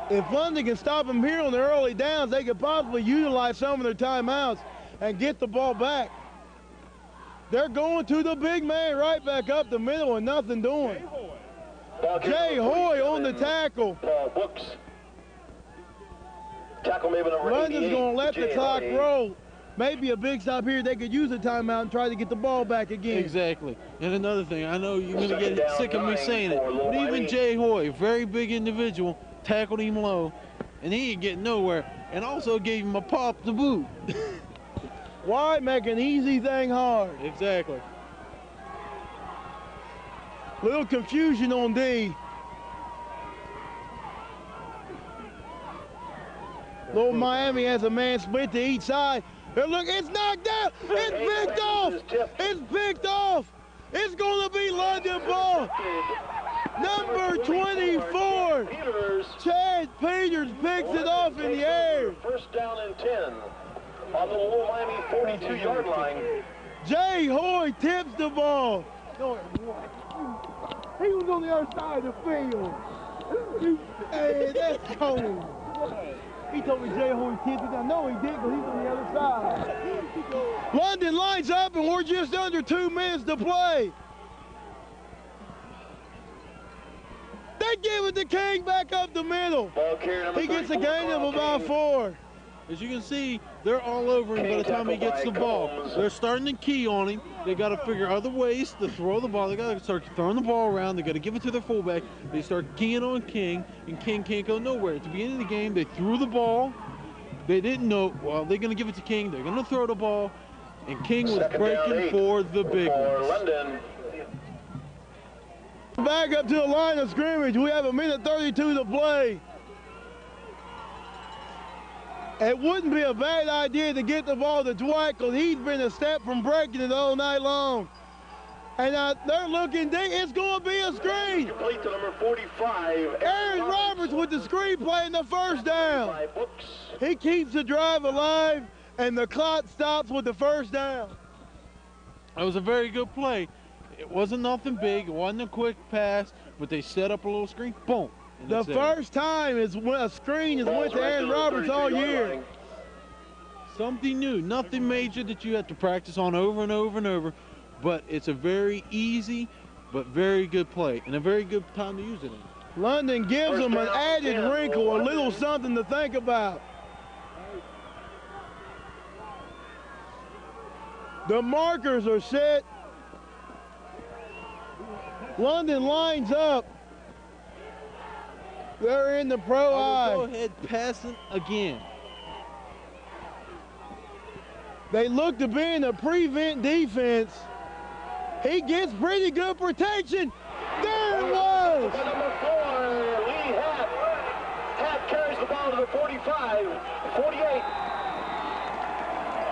if London can stop them here on the early downs, they could possibly utilize some of their timeouts and get the ball back. They're going to the big man right back up the middle and nothing doing. Jay Hoy on the tackle. Paul Brooks. Tackle maybe number 88. London's going to let the Jay clock Hoy. roll. Maybe a big stop here. They could use a timeout and try to get the ball back again. Exactly. And another thing, I know you're going to Second get down, sick of me 9 saying it, for Little but even Miami. Jay Hoy, very big individual, tackled him low, and he ain't getting nowhere, and also gave him a pop to boot. Why make an easy thing hard? Exactly. Little confusion on D. Little Miami has a man split to each side. And look, it's knocked out. It's picked off. It's picked off. It's going to be London ball. Number 24, Peters. Chad Peters picks it off in the air. First down and 10 on the Little Miami 42-yard line. Jay Hoy tips the ball. He was on the other side of the field. Hey, that's cold. He told me Jay Hoy tipped it. I know he did, but he's on the other side. London lines up, and we're just under 2 minutes to play. They give it to King back up the middle. Ball carrier number He gets a 34, gain of Carl about King. 4. As you can see, they're all over him by the time he gets the ball. They're starting to key on him. They got to figure other ways to throw the ball. They got to start throwing the ball around. They got to give it to their fullback. They start keying on King, and King can't go nowhere. At the beginning of the game, they threw the ball. They didn't know, well, they're going to give it to King. They're going to throw the ball, and King was Second down, breaking 8 for the big for ones. London. Back up to the line of scrimmage. We have 1:32 to play. It wouldn't be a bad idea to get the ball to Dwight because he's been a step from breaking it all night long. And they're looking deep. It's going to be a screen. Complete to number 45. Aaron Roberts with the screen play in the first down. He keeps the drive alive, and the clock stops with the first down. It was a very good play. It wasn't nothing big. It wasn't a quick pass, but they set up a little screen. Boom. The first time is when a screen is went to Aaron Roberts all year. Something new, nothing major that you have to practice on over and over and over, but it's a very easy but very good play and a very good time to use it in. London gives them an added wrinkle, a little something to think about. The markers are set. London lines up. They're in the pro eye. Go ahead, passing again. They look to be in a prevent defense. He gets pretty good protection. There it was. Number 4, Lee Happ. Happ carries the ball to the 45, 48.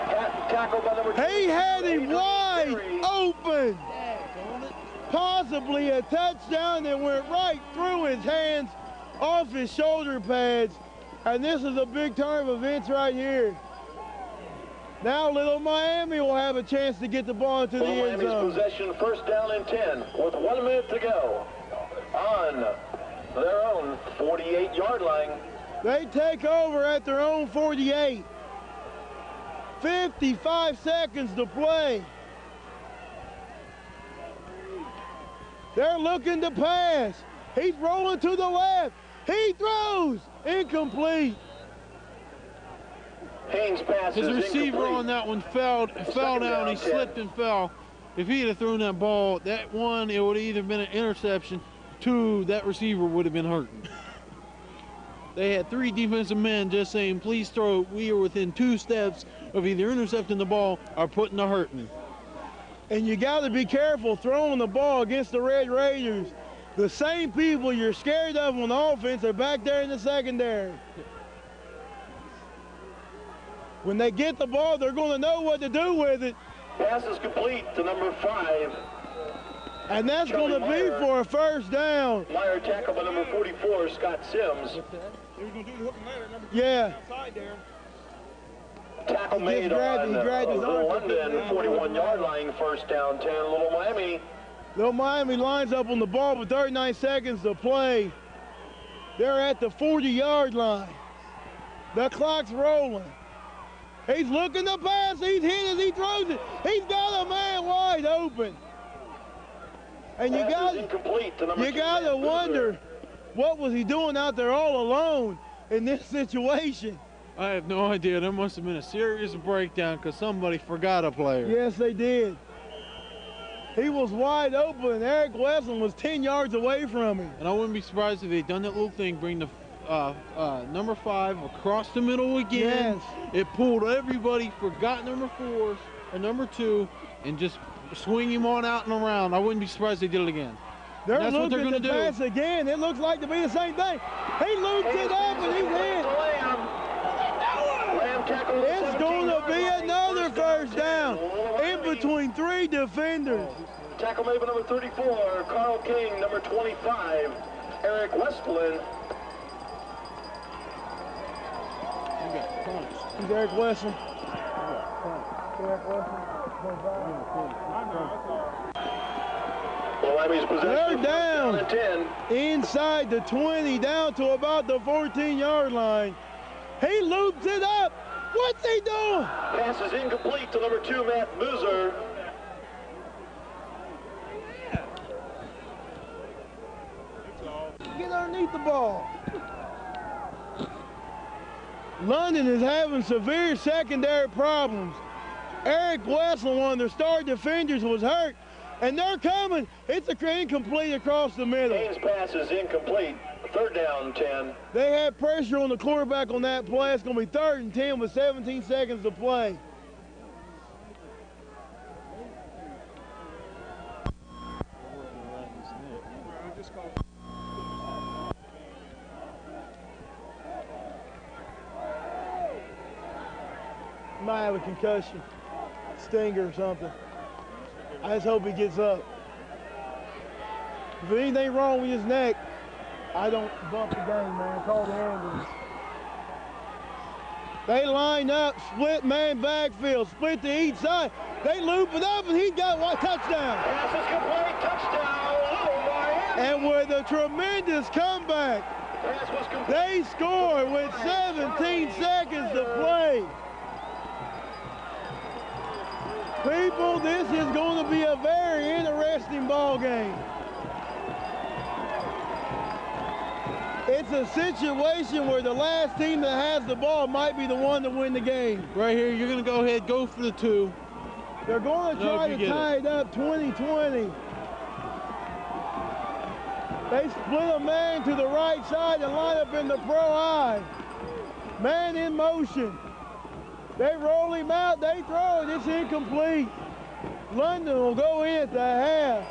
Happ tackled by number 2. He had him wide open. Possibly a touchdown that went right through his hands, off his shoulder pads. And this is a big turn of events right here. Now Little Miami will have a chance to get the ball into the end zone. Miami's possession, first down and 10 with 1 minute to go on their own 48-yard line. They take over at their own 48. 55 seconds to play. They're looking to pass. He's rolling to the left. He throws. Incomplete. Haynes passes. His receiver incomplete. on that one fell down. He slipped and fell. If he had thrown that ball, that one, it would have either been an interception. 2, that receiver would have been hurting. They had 3 defensive men just saying, please throw. We are within 2 steps of either intercepting the ball or putting the hurting. And you got to be careful throwing the ball against the Red Raiders. The same people you're scared of on offense are back there in the secondary. When they get the ball, they're going to know what to do with it. Pass is complete to number 5. And that's going to be for a first down. Meyer tackled by number 44, Scott Sims. They were going to do the hook and ladder. Number 2 Yeah. outside there. Tackle made on Little London, 41-yard line, first down, 10, Little Miami. Little Miami lines up on the ball with 39 seconds to play. They're at the 40-yard line. The clock's rolling. He's looking to pass. He's hit as he throws it. He's got a man wide open. And you got to wonder, what was he doing out there all alone in this situation? I have no idea. There must have been a serious breakdown because somebody forgot a player. Yes, they did. He was wide open, and Eric Wesson was 10 yards away from him. And I wouldn't be surprised if they'd done that little thing, bring the number 5 across the middle again. Yes. It pulled everybody, forgot number 4 and number 2, and just swing him on out and around. I wouldn't be surprised if they did it again. They're that's what they're looking going to to do. pass again. It looks like to be the same thing. He loops it up and he's in. It's going to be another first down in between 3 defenders. Tackle made by number 34, Carl King, number 25, Eric Westland. He's Eric Wesson. Miami's possession. They're down and 10. inside the 20, down to about the 14-yard line. He loops it up. What's he doing? Pass is incomplete to number 2, Matt Boozer. Get underneath the ball. London is having severe secondary problems. Eric Wesson, one of their star defenders, was hurt, and they're coming. It's incomplete across the middle. Haynes pass is incomplete. Third down, 10. They had pressure on the quarterback on that play. It's going to be 3rd and 10 with 17 seconds to play. might have a concussion, stinger or something. I just hope he gets up. If there's anything wrong with his neck, I don't bump the game, man. Call the ambulance. They line up, split man backfield, split to each side. They loop it up, and he got one touchdown. Pass is complete, touchdown, Little Miami. And with a tremendous comeback, Pass was complete. they score with 17 seconds to play. People, this is going to be a very interesting ball game. It's a situation where the last team that has the ball might be the one to win the game. Right here, you're going to go ahead, go for the 2. They're going to try to tie it up 20-20. They split a man to the right side and line up in the pro eye. Man in motion. They roll him out, they throw it, it's incomplete. London will go in at the half.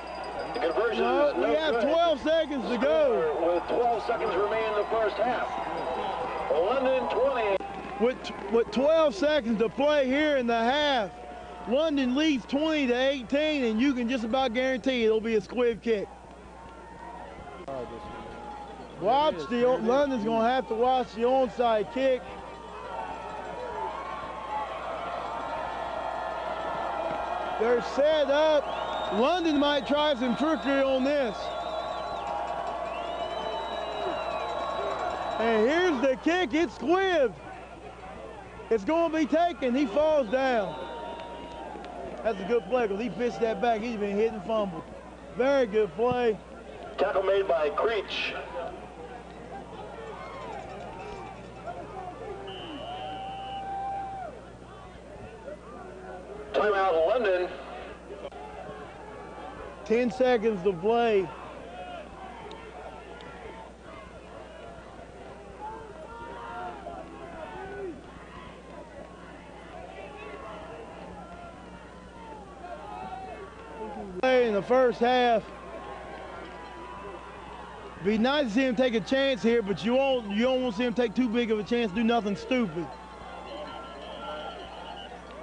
The conversion is no we have good. 12 seconds to go. With 12 seconds remaining in the first half. London 20. With 12 seconds to play here in the half, London leads 20-18, and you can just about guarantee it'll be a squib kick. London's going to have to watch the onside kick. They're set up. London might try some trickery on this. And here's the kick, it's squibbed. It's going to be taken, he falls down. That's a good play because he pitched that back. He's been hit and fumbled. Very good play. Tackle made by Creech. Timeout London. 10 seconds to play. In the first half. Be nice to see him take a chance here, but you don't want to see him take too big of a chance, do nothing stupid.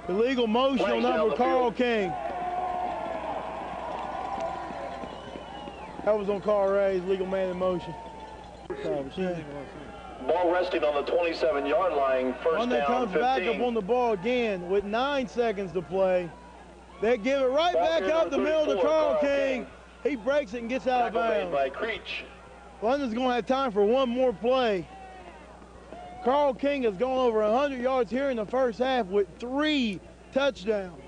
Illegal motion on number Carl King. That was on Carl Ray's legal man in motion. Ball resting on the 27-yard line. First London down, comes 15. back up on the ball again with 9 seconds to play. They give it right Ball back carrier up the number middle to 34, Carl Carl King. He breaks it and gets out of Tackle made bounds. by Creech. London's going to have time for one more play. Carl King has gone over 100 yards here in the first half with 3 touchdowns.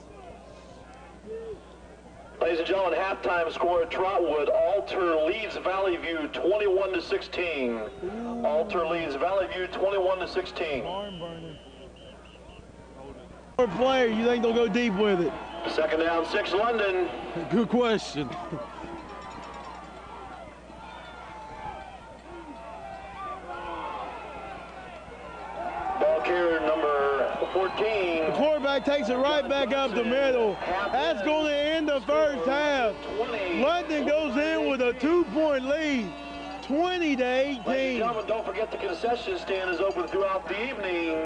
Ladies and gentlemen, halftime score at Trotwood. Alter leads Valley View 21-16. Alter leads Valley View 21-16. More player, you think they'll go deep with it? Second down, 6 London. Good question. Ball carrier number 14. The quarterback takes it right back up the middle. That's going to end the first half. London goes in with a 2-point lead, 20-18. Ladies and gentlemen, don't forget the concession stand is open throughout the evening.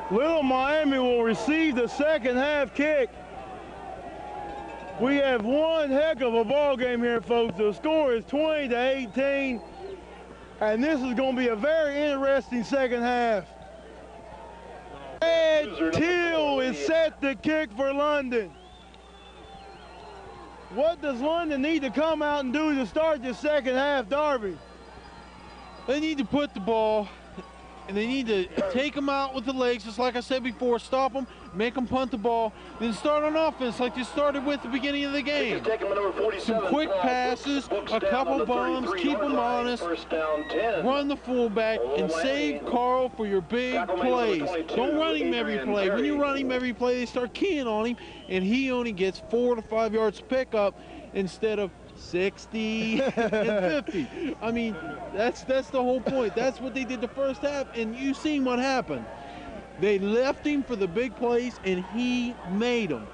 Little Miami will receive the second half kick. We have one heck of a ball game here, folks. The score is 20-18, and this is going to be a very interesting second half. Ed Till is set to kick for London. What does London need to come out and do to start this second half, Darby? They need to put the ball, and they need to take them out with the legs, just like I said before, stop them, make them punt the ball, then start on offense like they started with at the beginning of the game. Some quick passes, a couple bumps, keep them honest, run the fullback, and save Carl for your big plays. Don't run him every play. When you run him every play, they start keying on him, and he only gets 4 to 5 yards pickup instead of 60 and 50. I mean, that's the whole point. That's what they did the first half, and you seen what happened. They left him for the big plays, and he made them.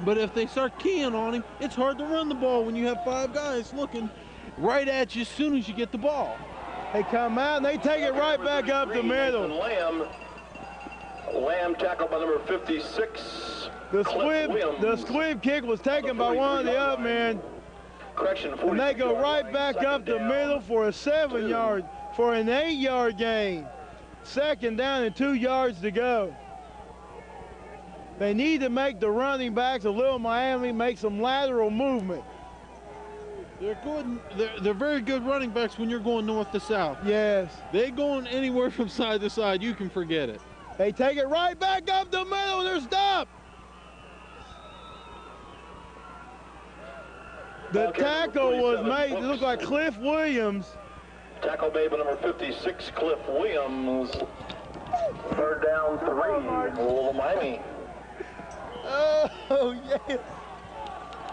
But if they start keying on him, it's hard to run the ball when you have 5 guys looking right at you as soon as you get the ball. They come out, and they take it right back up the middle. Lamb tackled by number 56. The squib kick was taken by one of the up men. And they go right back up the middle for a 7-yard, for an 8-yard gain. Second down and 2 yards to go. They need to make the running backs of Little Miami make some lateral movement. They're good. They're very good running backs when you're going north to south. Yes. They going anywhere from side to side, you can forget it. They take it right back up the middle and they're stopped. The tackle was made, it looked like Cliff Williams. Tackle made by number 56, Cliff Williams. Third down 3, Little Miami. Oh, yeah.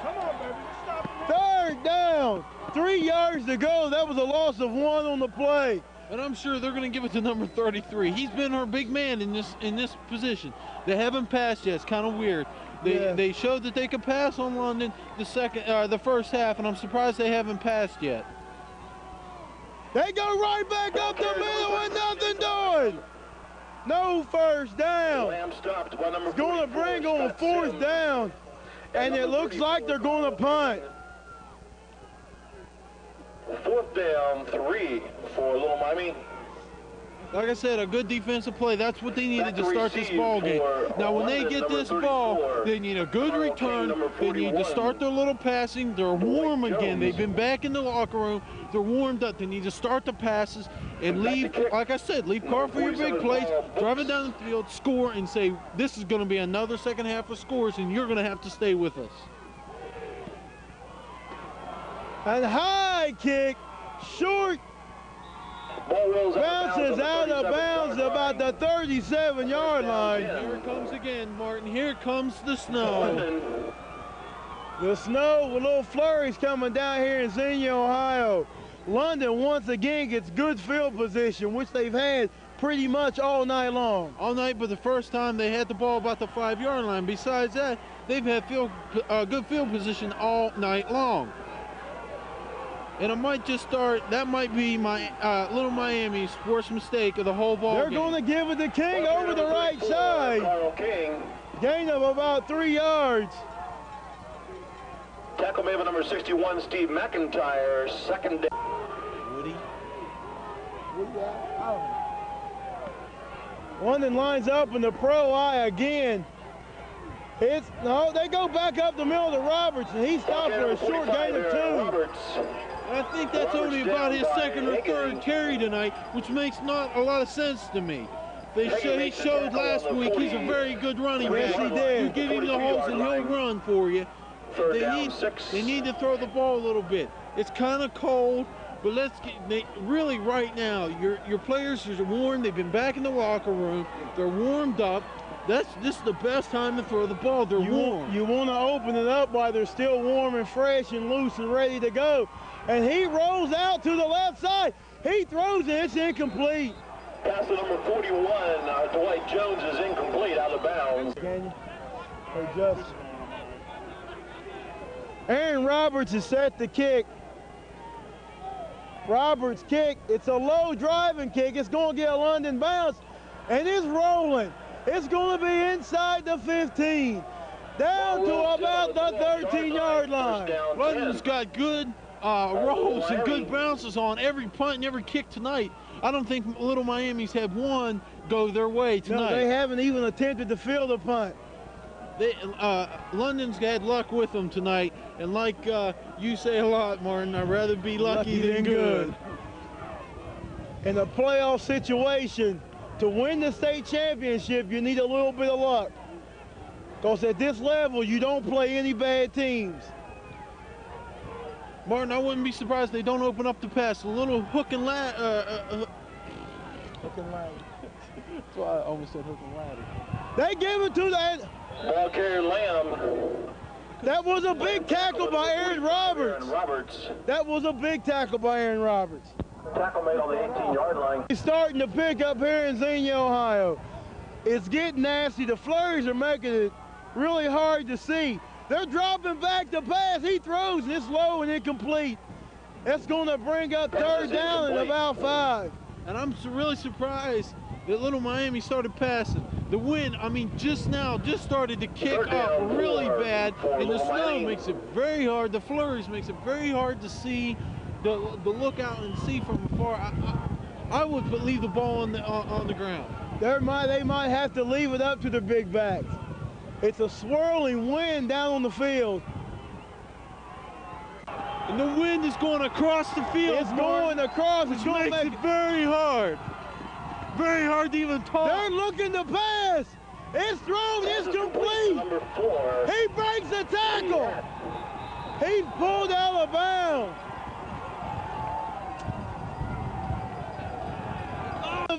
Come on, baby. Stop him. Third down. 3 yards to go. That was a loss of 1 on the play. And I'm sure they're going to give it to number 33. He's been our big man in this position. They haven't passed yet. It's kind of weird. They showed that they could pass on London the first half, and I'm surprised they haven't passed yet. They go right back up the middle and nothing doing. No first down. It's going to bring on 4th down, and it looks like they're going to punt. 4th down 3 for Little Miami. Like I said, a good defensive play. That's what they needed to start this ball game. Now, when they get this ball, they need a good return. They need to start their little passing. They're warm again. They've been back in the locker room. They're warmed up. They need to start the passes and leave, like I said, leave Carl for your big plays, drive it down the field, score, and say, this is going to be another second half of scores, and you're going to have to stay with us. And high kick, short. Bounces out of bounds about the 37-yard line. Here it comes again, Martin. Here comes the snow. The snow with little flurries coming down here in Xenia, Ohio. London once again gets good field position, which they've had pretty much all night long. All night, but the first time they had the ball about the 5-yard line. Besides that, they've had good field position all night long. And I might just start, that might be my Little Miami's worst mistake of the whole ball game. They're going to give it to King over the right side. Gain of about 3 yards. Tackle made by number 61, Steve McIntyre, second down. Woody. London lines up in the pro eye again. No, they go back up the middle to Roberts, and he stopped for a short gain of 2. I think that's only about his second or third carry tonight, which makes not a lot of sense to me. He showed last week he's a very good running back. Yes, he did. You give him the holes and he'll run for you. They need to throw the ball a little bit. It's kind of cold, but really right now, your players are warm. They've been back in the locker room. They're warmed up. This is the best time to throw the ball. They're warm. You want to open it up while they're still warm and fresh and loose and ready to go. And he rolls out to the left side. He throws it. It's incomplete. Pass to number 41, Dwight Jones is incomplete, out of bounds. Aaron Roberts is set to kick. Roberts kick. It's a low driving kick. It's going to get a London bounce. And it's rolling. It's going to be inside the 15. Down to about the 13-yard line. London's got good rolls and good bounces on every punt and every kick tonight. I don't think Little Miami's had one go their way tonight. No, they haven't even attempted to field a punt. London's had luck with them tonight, and like you say a lot, Martin, I'd rather be lucky than good. In a playoff situation, to win the state championship, you need a little bit of luck. Because at this level, you don't play any bad teams. Martin, I wouldn't be surprised if they don't open up the pass. A little hook and ladder. Hook and ladder. That's why I almost said hook and ladder. They give it to that. Ball carrier Lamb. That was a big tackle by Aaron Roberts. That was a big tackle by Aaron Roberts. Tackle made on the 18-yard line. He's starting to pick up here in Xenia, Ohio. It's getting nasty. The flurries are making it really hard to see. They're dropping back the pass. He throws, and it's low and incomplete. That's going to bring up third down and about 5. And I'm really surprised that Little Miami started passing. The wind, I mean, just started to kick up really bad, and the snow makes it very hard. The flurries makes it very hard to see, the look out and see from afar. I would leave the ball on the ground. They might have to leave it up to the big backs. It's a swirling wind down on the field. And the wind is going across the field. It's going across. It's going to make it very hard. Very hard to even talk. They're looking to pass. It's thrown. It's complete. Number 4. He breaks the tackle. He's pulled out of bounds.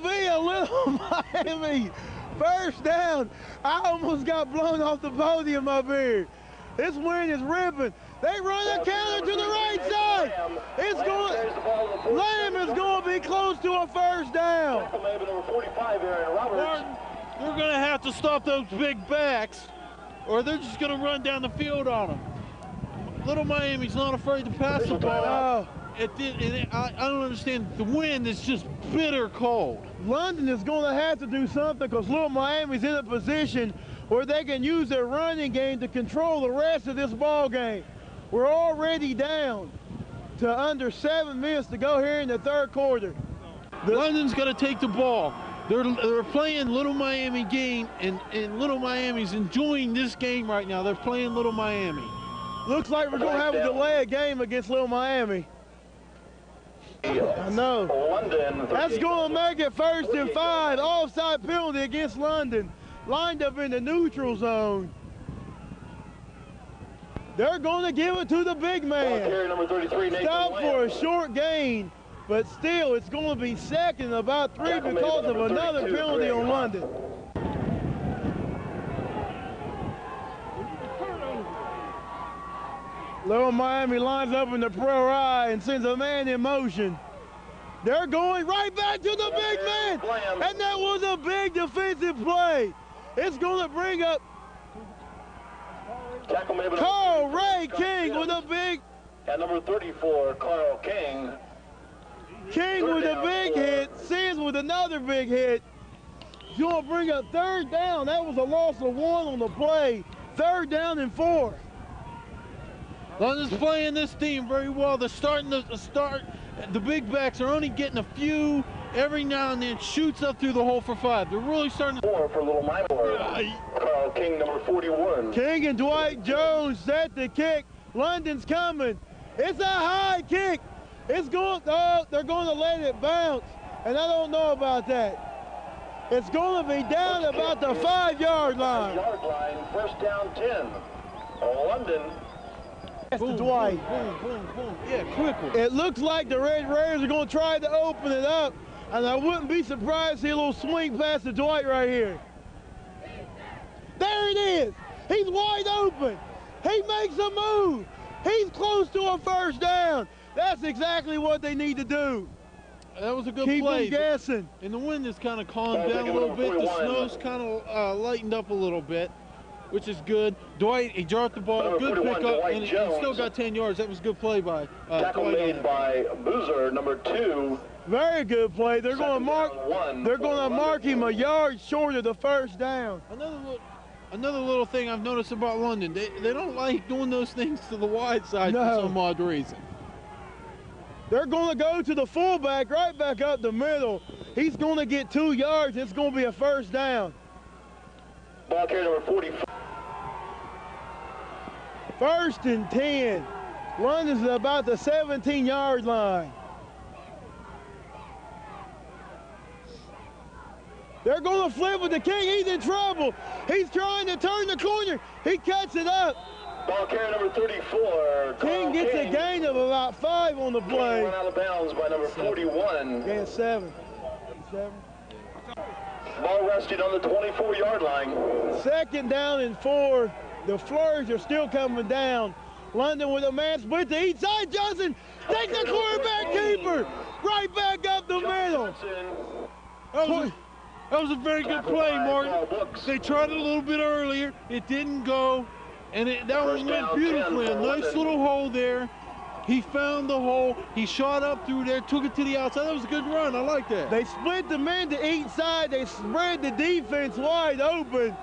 Via Little Miami. First down. I almost got blown off the podium up here. This wind is ripping. They run a counter to the right side. It's going. Lamb is going to be close to a first down. Martin, they're going to have to stop those big backs, or they're just going to run down the field on them. Little Miami's not afraid to pass the ball. I don't understand. The wind is just bitter cold. London is going to have to do something because Little Miami's in a position where they can use their running game to control the rest of this ball game. We're already down to under 7 minutes to go here in the third quarter. London's got to take the ball. They're playing Little Miami game, and Little Miami's enjoying this game right now. They're playing Little Miami. Looks like we're going to have a delayed game against Little Miami. I know. That's going to make it 1st and 5. Offside penalty against London. Lined up in the neutral zone. They're going to give it to the big man. Stop for a short gain, but still it's going to be second and about 3 because of another penalty on London. Little Miami lines up in the pro eye and sends a man in motion. They're going right back to the big man, and that was a big defensive play. It's going to bring up Carl Ray King with a big. And number 34, Carl King. King with a big hit, Sims with another big hit. He's going to bring up third down. That was a loss of 1 on the play. 3rd down and 4. London's playing this team very well. They're starting to start. The big backs are only getting a few every now and then. Shoots up through the hole for 5. They're really starting to. 4 for Little Miami. Carl King, number 41. King and Dwight Jones set the kick. London's coming. It's a high kick. It's going. Oh, they're going to let it bounce, and I don't know about that. It's going to be down about the 5-yard line. 5-yard line. 1st down 10. London. To Dwight. Boom, boom, boom. Yeah, quickly. It looks like the Red Raiders are going to try to open it up, and I wouldn't be surprised to see a little swing pass to Dwight right here. There it is. He's wide open. He makes a move. He's close to a 1st down. That's exactly what they need to do. That was a good play. play. Keep them guessing. And the wind has kind of calmed down a little bit. The snow's kind of lightened up a little bit, which is good. Dwight, he dropped the ball, good pickup, and he still got 10 yards. That was a good play by tackle Dwight. Made by Boozer, number 2. Very good play. They're going to mark him a yard short of the 1st down. Another little thing I've noticed about London, they don't like doing those things to the wide side for some odd reason. They're going to go to the fullback right back up the middle. He's going to get 2 yards. It's going to be a 1st down. Ball carrier number 45. 1st and 10. London's at about the 17-yard line. They're going to flip with the King. He's in trouble. He's trying to turn the corner. He cuts it up. Ball carrier number 34. King gets a gain of about 5 on the play. Run out of bounds by number 41. Gain 7. Ball rested on the 24-yard line. 2nd down and 4. The Flurries are still coming down. London with a man split to each side. Johnson takes the quarterback keeper right back up the middle. That was a very good play, Martin. They tried it a little bit earlier. It didn't go, and that one went beautifully. A nice little hole there. He found the hole. He shot up through there, took it to the outside. That was a good run. I like that. They split the men to each side. They spread the defense wide open.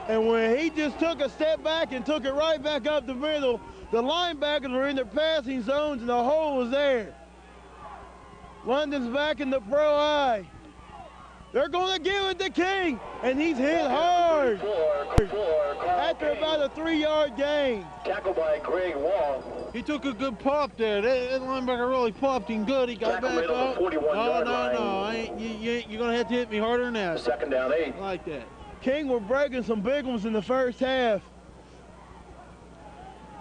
And when he just took a step back and took it right back up the middle, the linebackers were in their passing zones and the hole was there. London's back in the pro eye. They're going to give it to King, and he's hit hard. After about a 3-yard gain. Tackled by Greg Wall. He took a good pop there. That linebacker really popped him good. He got back up. No. You're going to have to hit me harder than that. 2nd down 8. I like that. King were breaking some big ones in the first half.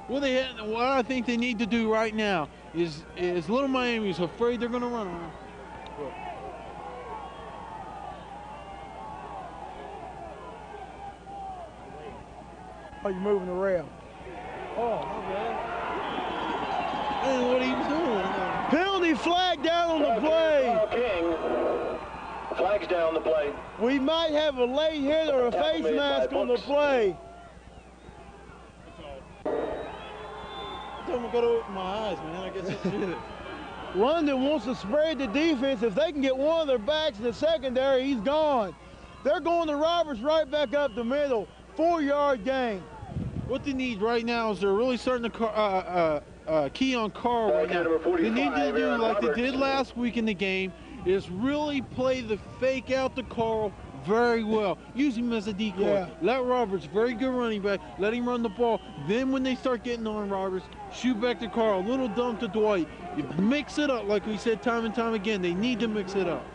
What I think they need to do right now is Little Miami's afraid they're going to run on them. Oh, you're moving the rail. Oh, my bad. I didn't know what he was doing. Penalty flag down on the play. King. Flags down the play. We might have a late hit or a face mask on the play. I'm going to open my eyes, man. I guess that's it. London wants to spread the defense. If they can get one of their backs in the secondary, he's gone. They're going to Roberts right back up the middle. 4-yard gain. What they need right now is they're really starting to key on Carl right now. They need to do like they did last week in the game, is really play the fake out to Carl very well. Use him as a decoy. Yeah. Let Roberts, very good running back, let him run the ball. Then when they start getting on Roberts, shoot back to Carl. Little dump to Dwight. You mix it up like we said time and time again. They need to mix it up.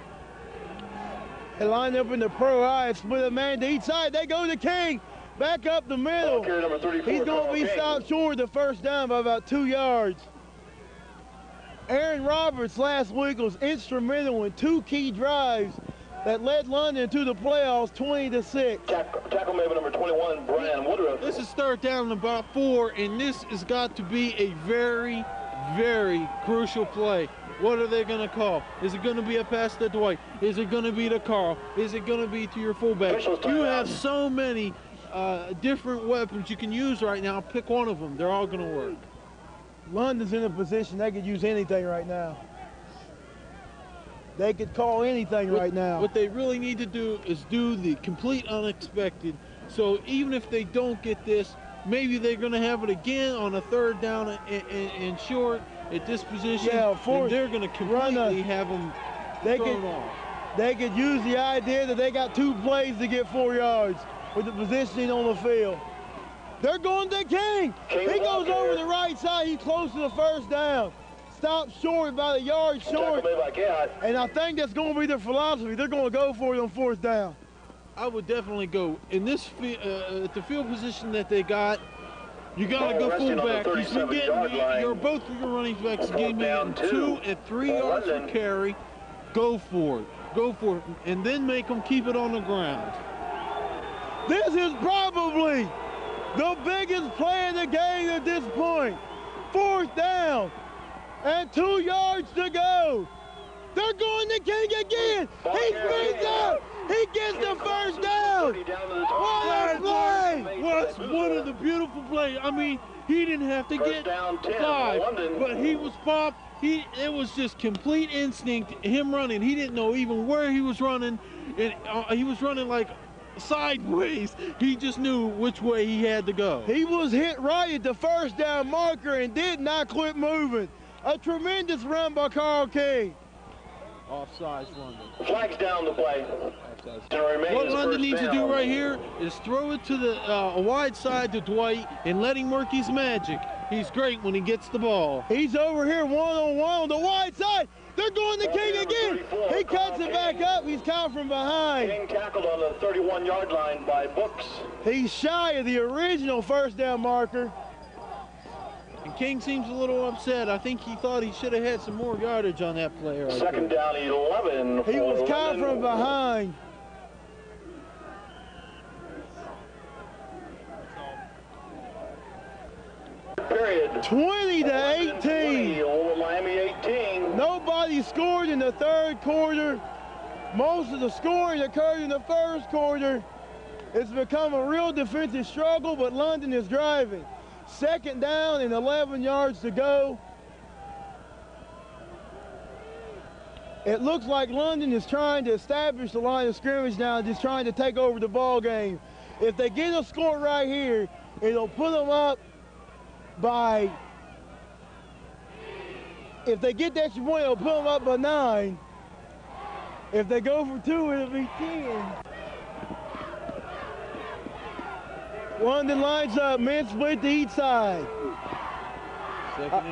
They line up in the pro eye, split a man to each side. They go to King. Back up the middle. He's going to be stopped short of the 1st down by about 2 yards. Aaron Roberts last week was instrumental in 2 key drives that led London to the playoffs 20-6. Tackle maybe number 21, Brian Woodruff. This is 3rd down and about 4, and this has got to be a very, very crucial play. What are they going to call? Is it going to be a pass to Dwight? Is it going to be to Carl? Is it going to be to your fullback? You have so many different weapons you can use right now. Pick one of them. They're all going to work. London's in a position they could use anything right now. They could call anything right now. What they really need to do is do the complete unexpected. So even if they don't get this, maybe they're going to have it again on a 3rd down and short at this position. Yeah, and they're going to completely have them thrown off. They could use the idea that they got 2 plays to get 4 yards with the positioning on the field. They're going to King. He goes over the right side. He's close to the 1st down. Stopped short, about a yard short. And I think that's going to be their philosophy. They're going to go for it on 4th down. I would definitely go. In this at the field position that they got, you got to go fullback. Both of your running backs getting 2 and 3 yards per carry. Go for it. Go for it. And then make them keep it on the ground. This is probably the biggest play in the game at this point. 4th down and 2 yards to go. They're going to King again. He spins out. He gets the 1st down. What a play. Was one of the beautiful plays. I mean, he didn't have to get 5, but he was popped. It was just complete instinct, him running. He didn't know even where he was running. He was running like sideways. He just knew which way he had to go. He was hit right at the 1st down marker and did not quit moving. A tremendous run by Carl King. Offsides run. Flags down the play. What London needs to do right here is throw it to the wide side to Dwight and let him work his magic. He's great when he gets the ball. He's over here one-on-one on the wide side. They're going to King again. He cuts it back up. He's caught from behind. King tackled on the 31-yard line by Books. He's shy of the original first down marker. And King seems a little upset. I think he thought he should have had some more yardage on that play right Second there. down 11. He was caught from behind. Period. 20 to 18. 20, Old Miami 18. Nobody scored in the third quarter. Most of the scoring occurred in the first quarter. It's become a real defensive struggle, but London is driving. Second down and 11 yards to go. It looks like London is trying to establish the line of scrimmage now, just trying to take over the ball game. If they get a score right here, it'll put them up by, if they get the extra point, it'll put them up by 9. If they go for 2, it'll be 10. London lines up, men split to each side.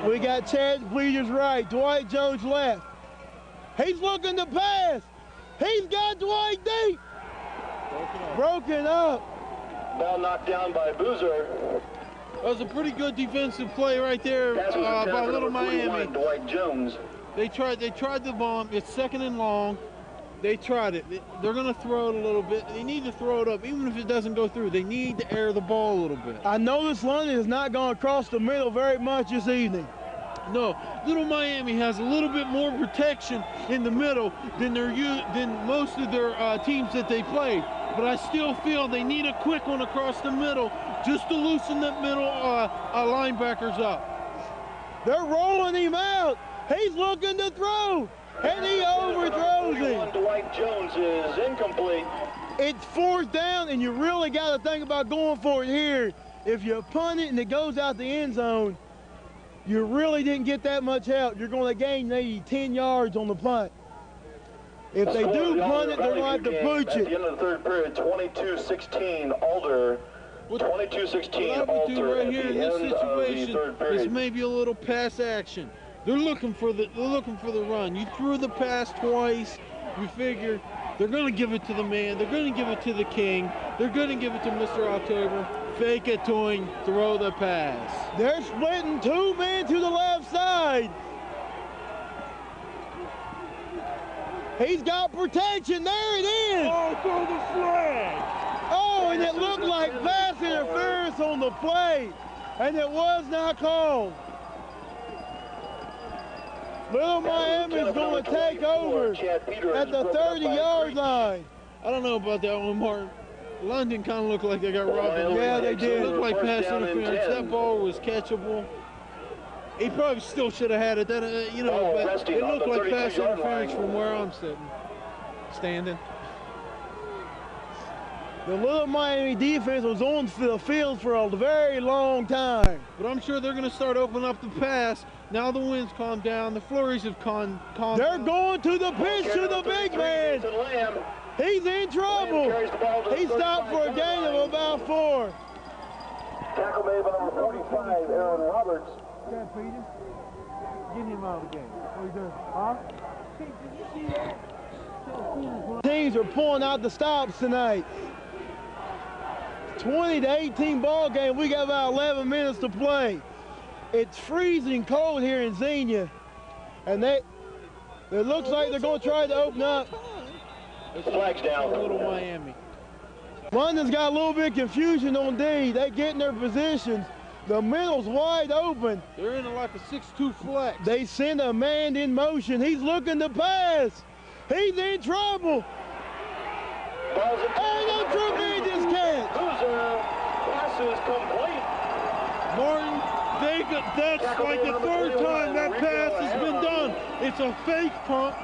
We got Chad Bleeders right, Dwight Jones left. He's looking to pass. He's got Dwight deep. Broken up. Ball knocked down by Boozer. That was a pretty good defensive play right there by Little Miami. Dwight Jones. They tried the bomb. It's second and long. They tried it. They're going to throw it a little bit. They need to throw it up. Even if it doesn't go through, they need to air the ball a little bit. I noticed London has not gone across the middle very much this evening. No, Little Miami has a little bit more protection in the middle than most of their teams that they play. But I still feel they need a quick one across the middle just to loosen the middle linebackers up. They're rolling him out. He's looking to throw, and he overthrows him. Dwight Jones is incomplete. It's fourth down, and you really got to think about going for it here. If you punt it and it goes out the end zone, you really didn't get that much help. You're going to gain maybe 10 yards on the punt. If they do punt it, they're going to have to pooch it. At the end of the third period, 22-16 Alder. 22-16 Alder right at here the in this end of the situation third period. is maybe a little pass action. They're looking for the run. You threw the pass twice. You figure they're going to give it to the man. They're going to give it to the king. They're going to give it to Mr. October. Fake it to him. Throw the pass. They're splitting 2 men to the left side. He's got protection. There it is. Oh, throw the flag. Oh, and it looked like pass interference on the play, and it was not called. Little Miami is going to take over at the 30-yard line. I don't know about that one, Martin. London kind of looked like they got robbed. Yeah, they did. It looked like pass interference. That ball was catchable. He probably still should have had it. But it looked like pass interference from where I'm standing. The Little Miami defense was on the field for a very long time. But I'm sure they're going to start opening up the pass. Now the wind's calmed down. The flurries have calmed They're down. going to the pitch to the big man. He's in trouble. He stopped for a gain of about 4. Tackle made by number 45, Aaron Roberts. Get him out of the game. What are you doing? Huh? Did you see that? Teams are pulling out the stops tonight. 20 to 18 ball game. We got about 11 minutes to play. It's freezing cold here in Xenia, and it looks like they're going to try to open up. The flag's down. Little Miami. London's got a little bit of confusion on D. They get in their positions. The middle's wide open. They're in like a 6-2 flex. They send a man in motion. He's looking to pass. He's in trouble. And a tremendous catch. Pass is complete. Martin, that's like the third time that pass has been done. It's a fake pump.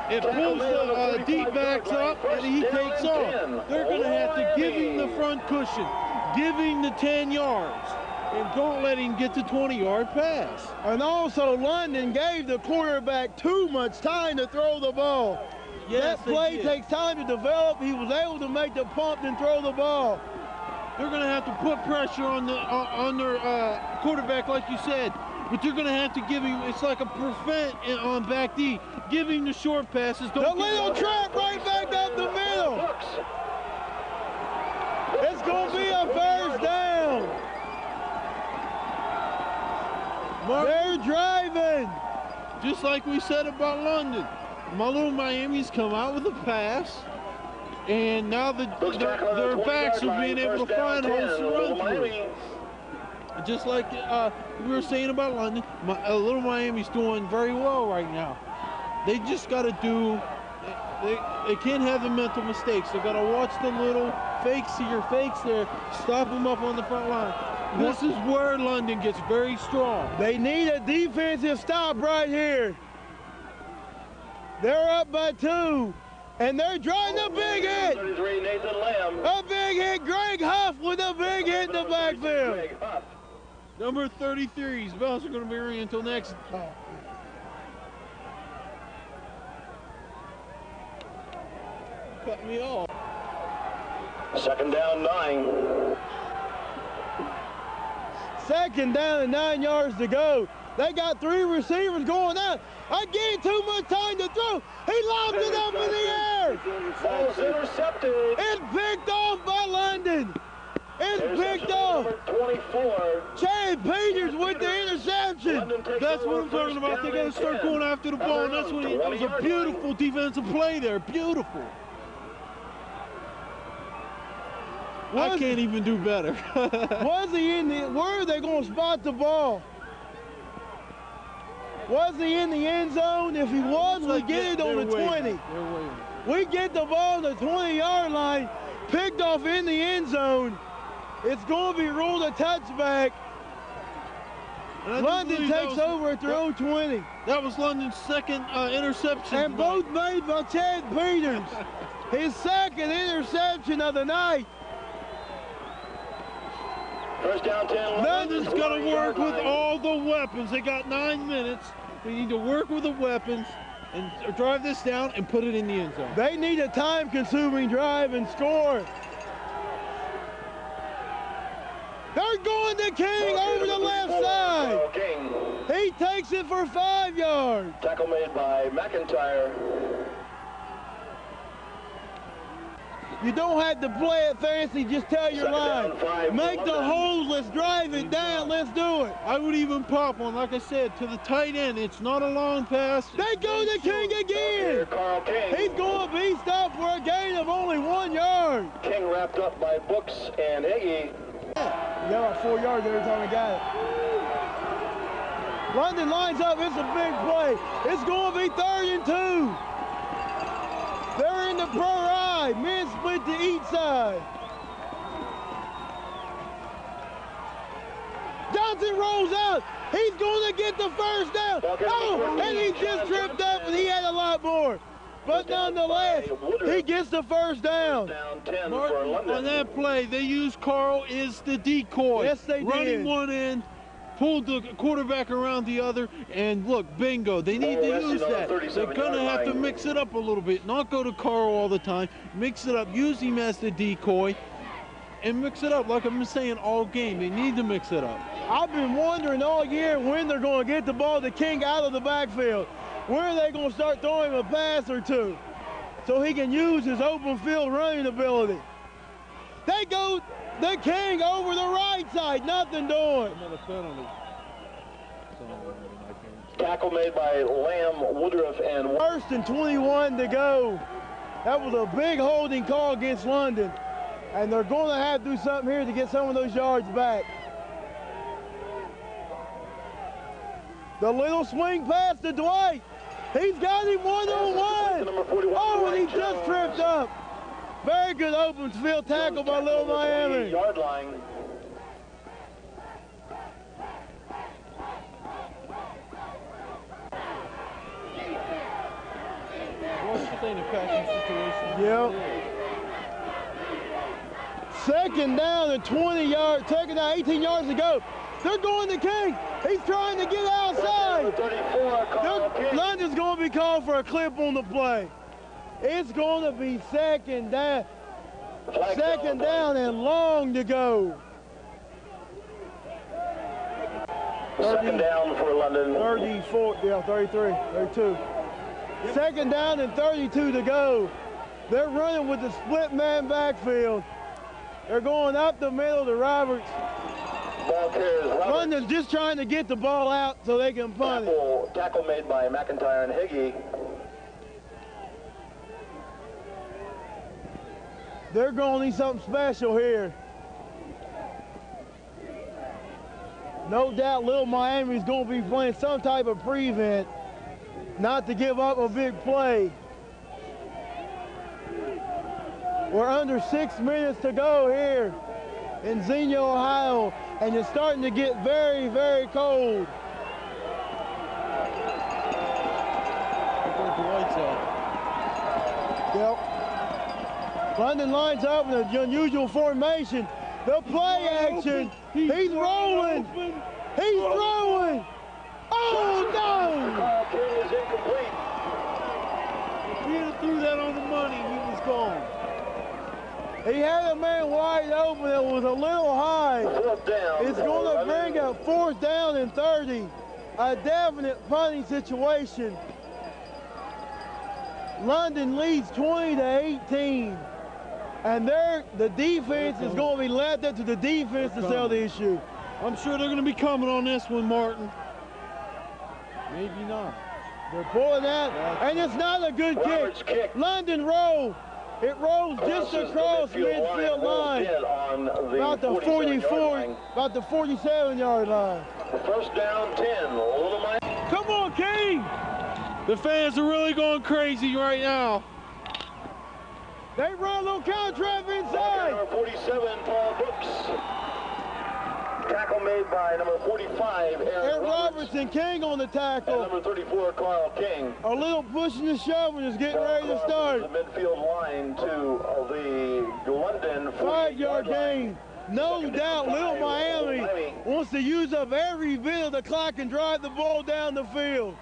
It pulls the deep backs up, and he takes off. They're going to have to give him the front cushion, give him the 10 yards, and don't let him get the 20-yard pass. And also, London gave the quarterback too much time to throw the ball. Yes, that play they did. takes time to develop. He was able to make the pump and throw the ball. They're going to have to put pressure on their quarterback, like you said. But they're going to have to give him, it's like a prevent on back D. Give him the short passes. The little trap right back up the middle. It's going to be a first down. They're driving. Just like we said about London. My little Miami's come out with a pass. And now their backs are being able to find holes to run through. Just like we were saying about London, little Miami's doing very well right now. They just got to do, they can't have the mental mistakes. They got to watch the little fakes there, stop them up on the front line. This is where London gets very strong. They need a defensive stop right here. They're up by 2. And they're driving a big hit. A big hit. Greg Huff with a big hit in the backfield. Number 33's bells are going to be ringing until next. Cut me off. Second down, 9. Second down and 9 yards to go. They got 3 receivers going out. Again, too much time to throw. He lobs it up in the air. Ball's intercepted. It's picked off by London. It's picked off. Number 24. Chad Peters with the interception. That's what I'm talking about. They got to start going after the ball. And that's when it was a beautiful defensive play there. Beautiful. I can't even do better. Was he in the, where are they going to spot the ball? Was he in the end zone? If he was, we get it on the 20. We get the ball on the 20-yard line, picked off in the end zone. It's going to be ruled a touchback. London takes over at their own 20. That was London's second interception. And both made by Chad Peters. His second interception of the night. First down, 10. London's got to work with all the weapons. They got 9 minutes. They need to work with the weapons and drive this down and put it in the end zone. They need a time-consuming drive and score. They're going to King over the left side. He takes it for 5 yards. Tackle made by McIntyre. You don't have to play it fancy, just tell your line. Make the holes, let's drive it down, let's do it. I would even pop one, like I said, to the tight end. It's not a long pass. They go to King again. He's going to be stopped for a gain of only 1 yard. King wrapped up by Brooks and Higgy. You got about 4 yards every time he got it. London lines up, it's a big play. It's going to be 3rd and 2. They're in the pro ride. Men split to each side. Johnson rolls out. He's going to get the first down. Oh, and he just tripped up, and he had a lot more. But nonetheless, he gets the first down. Martin, on that play, they used Carl as the decoy. Yes, they did. Running one end, pulled the quarterback around the other, and look, bingo. They need to use that. They're going to have to mix it up a little bit, not go to Carl all the time. Mix it up, use him as the decoy, and mix it up. Like I've been saying all game, they need to mix it up. I've been wondering all year when they're going to get the ball to King out of the backfield. When are they going to start throwing him a pass or two so he can use his open field running ability? They go the King over the right side, nothing doing. Another penalty. Tackle made by Lamb, Woodruff, and 1st and 21 to go. That was a big holding call against London, and they're going to have to do something here to get some of those yards back. The little swing pass to Dwight. He's got him one-on-one. Oh, and he just tripped up. Very good open field tackle by Little Miami. Yard line. Yep. Second down and 20 yards. Second down, 18 yards to go. They're going to King. He's trying to get outside. London's going to be called for a clip on the play. It's going to be second down. Flag Second down and long to go. Second down for London. 34, yeah, 33, 32. Second down and 32 to go. They're running with the split man backfield. They're going up the middle to Roberts. Ball carries Roberts. London's just trying to get the ball out so they can punt it. Tackle made by McIntyre and Higgy. They're going to need something special here. No doubt Little Miami's going to be playing some type of prevent not to give up a big play. We're under 6 minutes to go here in Xenia, Ohio, and it's starting to get very, very cold. Yep. London lines up in an unusual formation. The play action. He's rolling. He's throwing. Oh, no! Ball carry is incomplete. If he had threw that on the money, he was gone. He had a man wide open. It was a little high. Fourth down. It's going to bring a 4th down and 30. A definite punting situation. London leads 20 to 18. And the defense is going to be left up to the defense to sell the issue. I'm sure they're going to be coming on this one, Martin. Maybe not. They're pulling that, and it's not a good kick. London roll. It rolls just across midfield line. About the 44, about the 47-yard line. First down, 10. Come on, King. The fans are really going crazy right now. They run a little counter trap inside. Number 47, Paul Brooks. Tackle made by number 45, Aaron Roberts. And King on the tackle. And number 34, Carl King. A little pushing and shoving is getting ready to start. The midfield line to the London 5-yard gain. No doubt Little Miami wants to use up every bit of the clock and drive the ball down the field.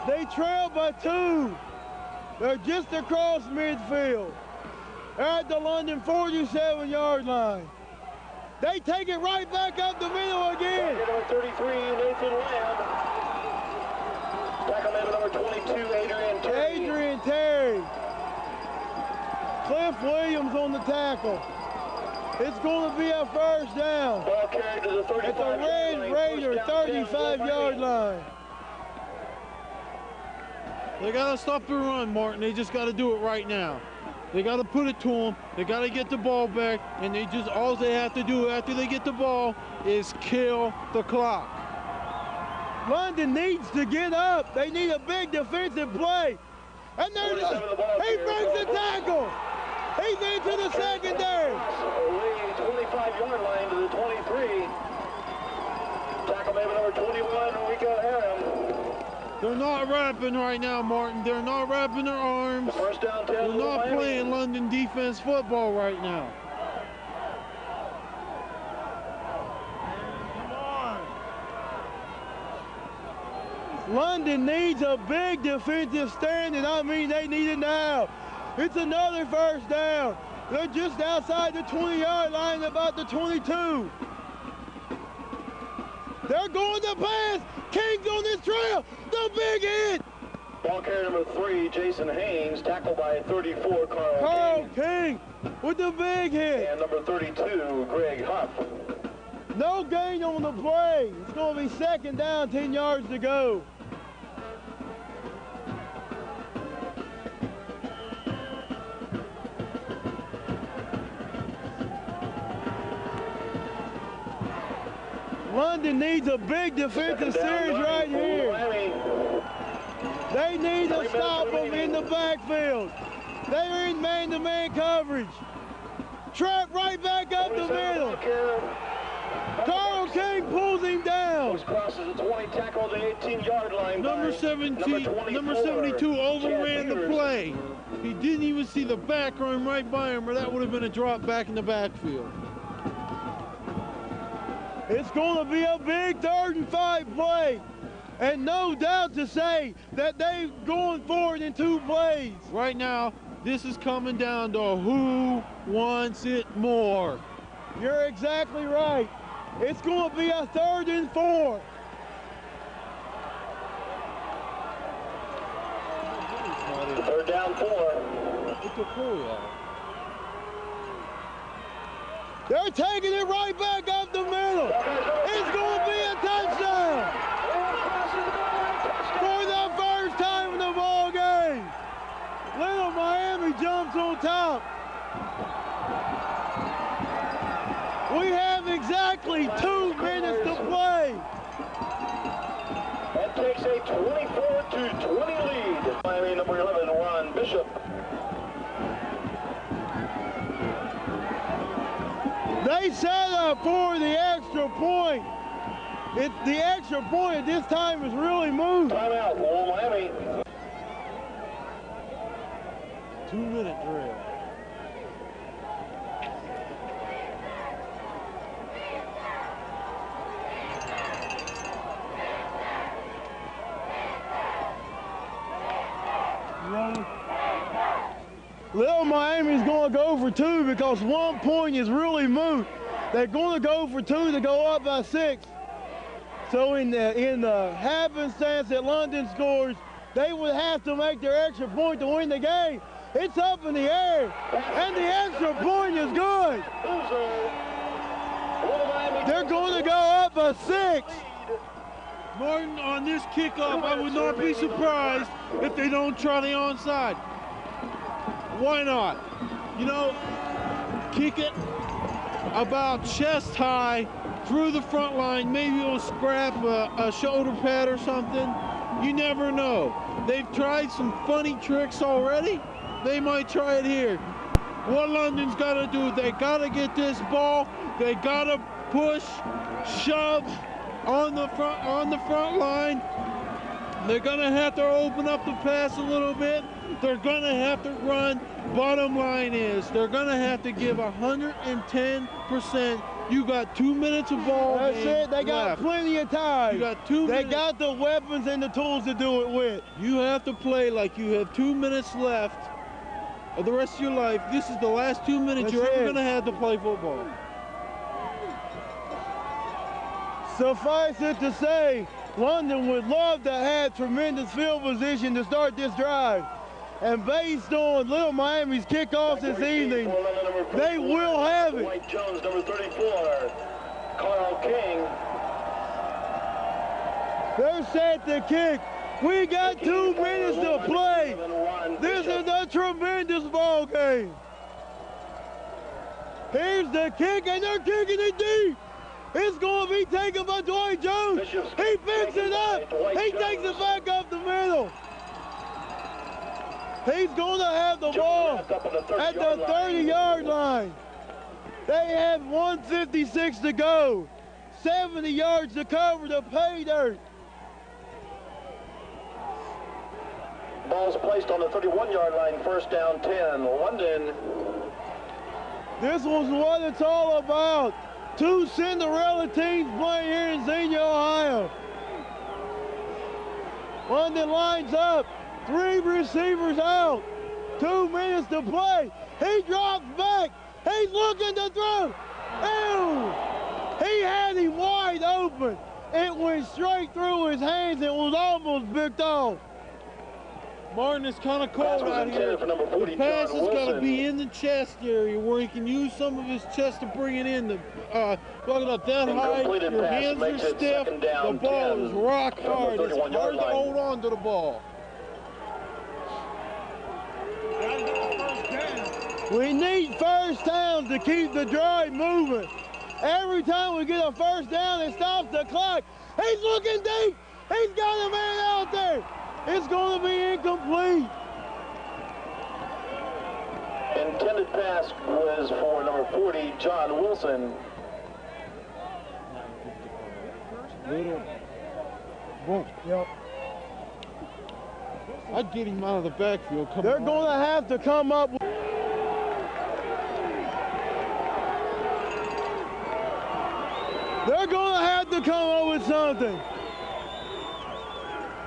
They trail by 2. They're just across midfield. They're at the London 47-yard line. They take it right back up the middle again. Number 33, Nathan Lamb. Tackle man number 22, Adrian Terry. Adrian Terry. Cliff Williams on the tackle. It's going to be a first down. Ball carried to the 35. It's a Red Raider 35-yard line. They got to stop the run, Martin. They just got to do it right now. They got to put it to them. They got to get the ball back, and all they have to do after they get the ball is kill the clock. London needs to get up. They need a big defensive play. And there's he breaks the tackle. He's into the secondary. 25-yard line to the 23. Tackle maybe number 21, Rico Aram. They're not wrapping right now, Martin. They're not wrapping their arms. First down, 10. They're not playing London defense football right now. London needs a big defensive stand, and I mean they need it now. It's another first down. They're just outside the 20-yard line, about the 22. They're going to pass. King's on this trail. The big hit. Ball carrier number 3, Jason Haynes, tackled by 34, Carl King with the big hit. And number 32, Greg Huff. No gain on the play. It's going to be second down, 10 yards to go. London needs a big defensive series right here. They need to stop them in the backfield. They're in man-to-man coverage. Trap right back up the middle. Carl King pulls him down. Crosses the 20, tackle the 18-yard line. Number 72 overran the play. He didn't even see the back run right by him, or that would have been a drop back in the backfield. It's going to be a big 3rd and 5 play. And no doubt to say that they're going forward in 2 plays. Right now, this is coming down to who wants it more. You're exactly right. It's going to be a 3rd and 4. Third down 4. It's a pull. They're taking it right back up the middle. It's going to be a touchdown for the first time in the ball game. Little Miami jumps on top. We have exactly 2 minutes to play. That takes a 24-20 lead. Miami number 11, Ron Bishop. They set up for the extra point. The extra point at this time is really moved. Timeout, Lowell, Miami. 2-minute drill. Little Miami's going to go for 2 because 1 point is really moot. They're going to go for 2 to go up by 6. So in the happenstance that London scores, they would have to make their extra point to win the game. It's up in the air, and the extra point is good. They're going to go up by 6. Martin, on this kickoff, I would not be surprised if they don't try the onside. Why not? You know, kick it about chest high through the front line. Maybe it'll scrap a shoulder pad or something. You never know. They've tried some funny tricks already. They might try it here. What London's got to do, they got to get this ball. They got to push, shove on the front line. They're going to have to open up the pass a little bit. They're going to have to run. Bottom line is they're going to have to give 110%. You got 2 minutes of ball. That's it. They got left. plenty of time. You got 2 minutes. They got the weapons and the tools to do it with. You have to play like you have 2 minutes left of the rest of your life. This is the last 2 minutes you're ever going to have to play football. Suffice it to say, London would love to have tremendous field position to start this drive. And based on Little Miami's kickoffs this evening, they will have it. White Jones, number 34. Carl King. They're set to kick. We got 2 minutes to play. This is a tremendous ball game. Here's the kick, and they're kicking it deep. It's going to be taken by Dwight Jones. He picks it up. He takes it back up the middle. He's going to have the ball at the 30-yard line. They have 1:56 to go. 70 yards to cover the pay dirt. Ball's placed on the 31-yard line, first down 10. London. This was what it's all about. 2 Cinderella teams playing here in Xenia, Ohio. London lines up. 3 receivers out. 2 minutes to play. He drops back. He's looking to throw. Ew! He had him wide open. It went straight through his hands and was almost picked off. Martin, is kind of cold out here. The pass has got to be in the chest area where he can use some of his chest to bring it in. Talking about that high, your hands are stiff, the ball is rock hard. It's hard to hold on to the ball. We need first downs to keep the drive moving. Every time we get a first down, it stops the clock. He's looking deep. He's got a man out there. It's going to be incomplete. Intended pass was for number 40, John Wilson. Boom. Yep. I'd get him out of the backfield. They're going to have to come up with... They're going to have to come up with something.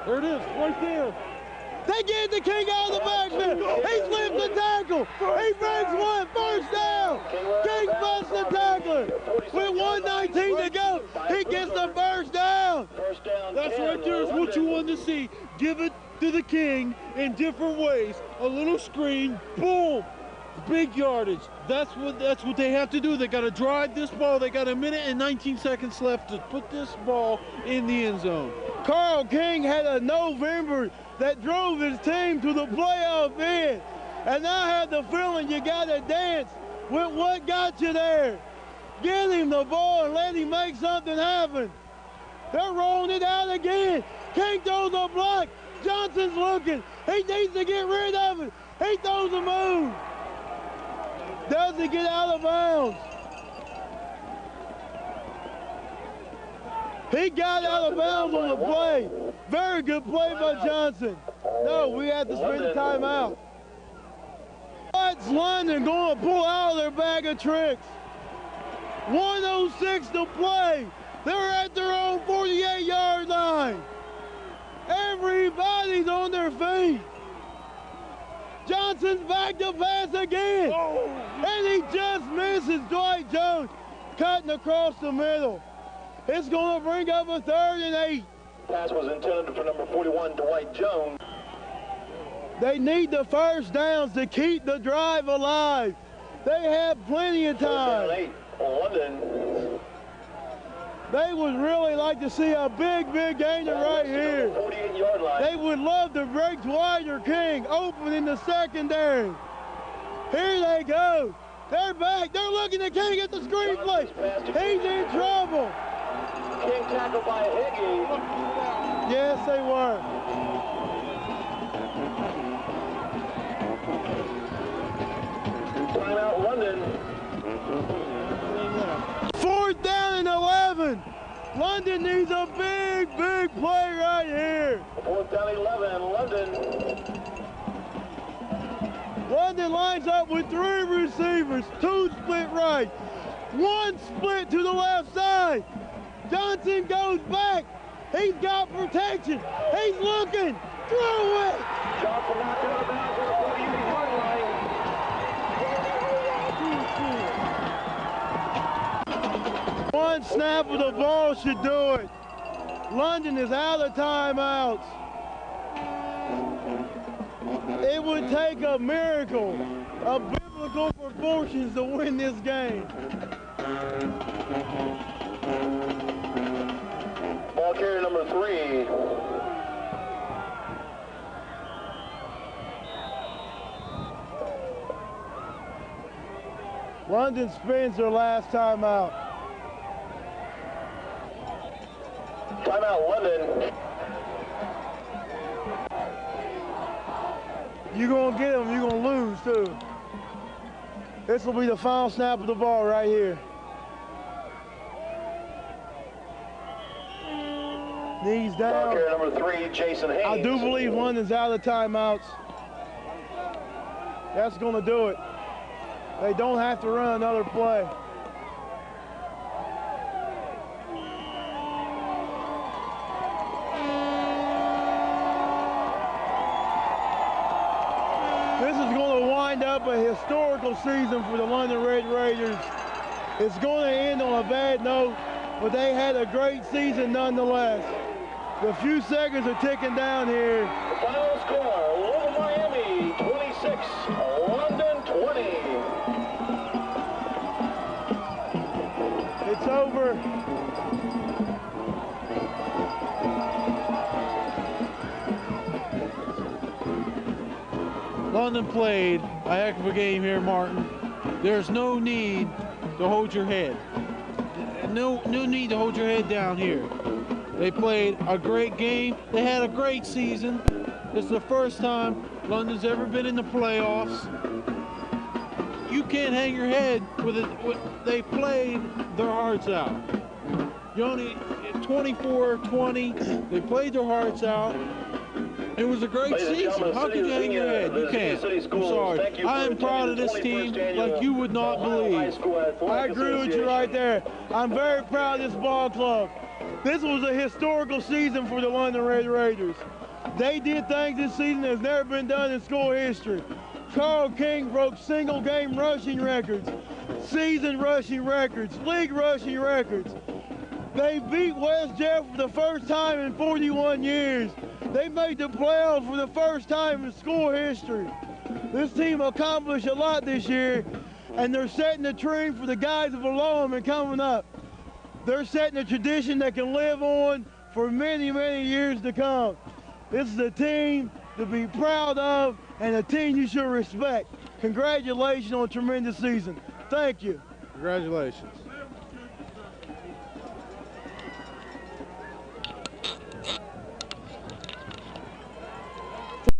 There it is, right there. They get the King out of the backfield. He slips the tackle. He breaks one. First down. King busts the tackler. With 1:19 to go, he gets the first down. That's right there is what you want to see. Give it to the King in different ways. A little screen, boom. Big yardage. That's what they have to do. They got to drive this ball. They got 1 minute and 19 seconds left to put this ball in the end zone. Carl King had a November that drove his team to the playoff end. And I have the feeling you got to dance with what got you there. Get him the ball and let him make something happen. They're rolling it out again. King throws a block. Johnson's looking. He needs to get rid of it. He throws a move. Doesn't get out of bounds. He got out of bounds on the play. Very good play by Johnson. No, we have to spend the timeout. What's London going to pull out of their bag of tricks? 1:06 to play. They're at their own 48-yard line. Everybody's on their feet. Johnson's back to pass again. And he just misses Dwight Jones, cutting across the middle. It's going to bring up a 3rd and 8. Pass was intended for number 41, Dwight Jones. They need the first downs to keep the drive alive. They have plenty of time. 8, London. They would really like to see a big gainer right here. 48-yard line. They would love to break Dwight or King open in the secondary. Here they go. They're back. They're looking at King at the screen play. He's in trouble. King tackled by Higgy. Yes, they were. Timeout, London. 4th down and 11. London needs a big play right here. 4th down, 11, London. London lines up with 3 receivers, 2 split right, 1 split to the left side. Johnson goes back. He's got protection. He's looking. Throw it. Johnson knocked out of bounds at the 48-yard line. One snap of the ball should do it. London is out of timeouts. It would take a miracle of biblical proportions to win this game. Ball carrier number 3. London spends their last timeout. Timeout, London. You're going to get them, you're going to lose too. This will be the final snap of the ball right here. Knees Ball down. carrier number 3, Jason Haynes. I do believe London's out of timeouts. That's going to do it. They don't have to run another play. This is going to wind up a historical season for the London Red Raiders. It's going to end on a bad note, but they had a great season nonetheless. The few seconds are ticking down here. The final score, London Miami 26, London 20. It's over. London played a heck of a game here, Martin. There's no need to hold your head. No need to hold your head down here. They played a great game. They had a great season. It's the first time London's ever been in the playoffs. You can't hang your head with it. They played their hearts out. You only 24-20. They played their hearts out. It was a great season. How could you hang your head? You can't. I'm sorry. I am proud of this team like you would not believe. I agree with you right there. I'm very proud of this ball club. This was a historical season for the London Red Raiders. They did things this season that's never been done in school history. Carl King broke single game rushing records, season rushing records, league rushing records. They beat West Jeff for the first time in 41 years. They made the playoffs for the first time in school history. This team accomplished a lot this year, and they're setting the trend for the guys below them and coming up. They're setting a tradition that can live on for many, many years to come. This is a team to be proud of and a team you should respect. Congratulations on a tremendous season. Thank you. Congratulations.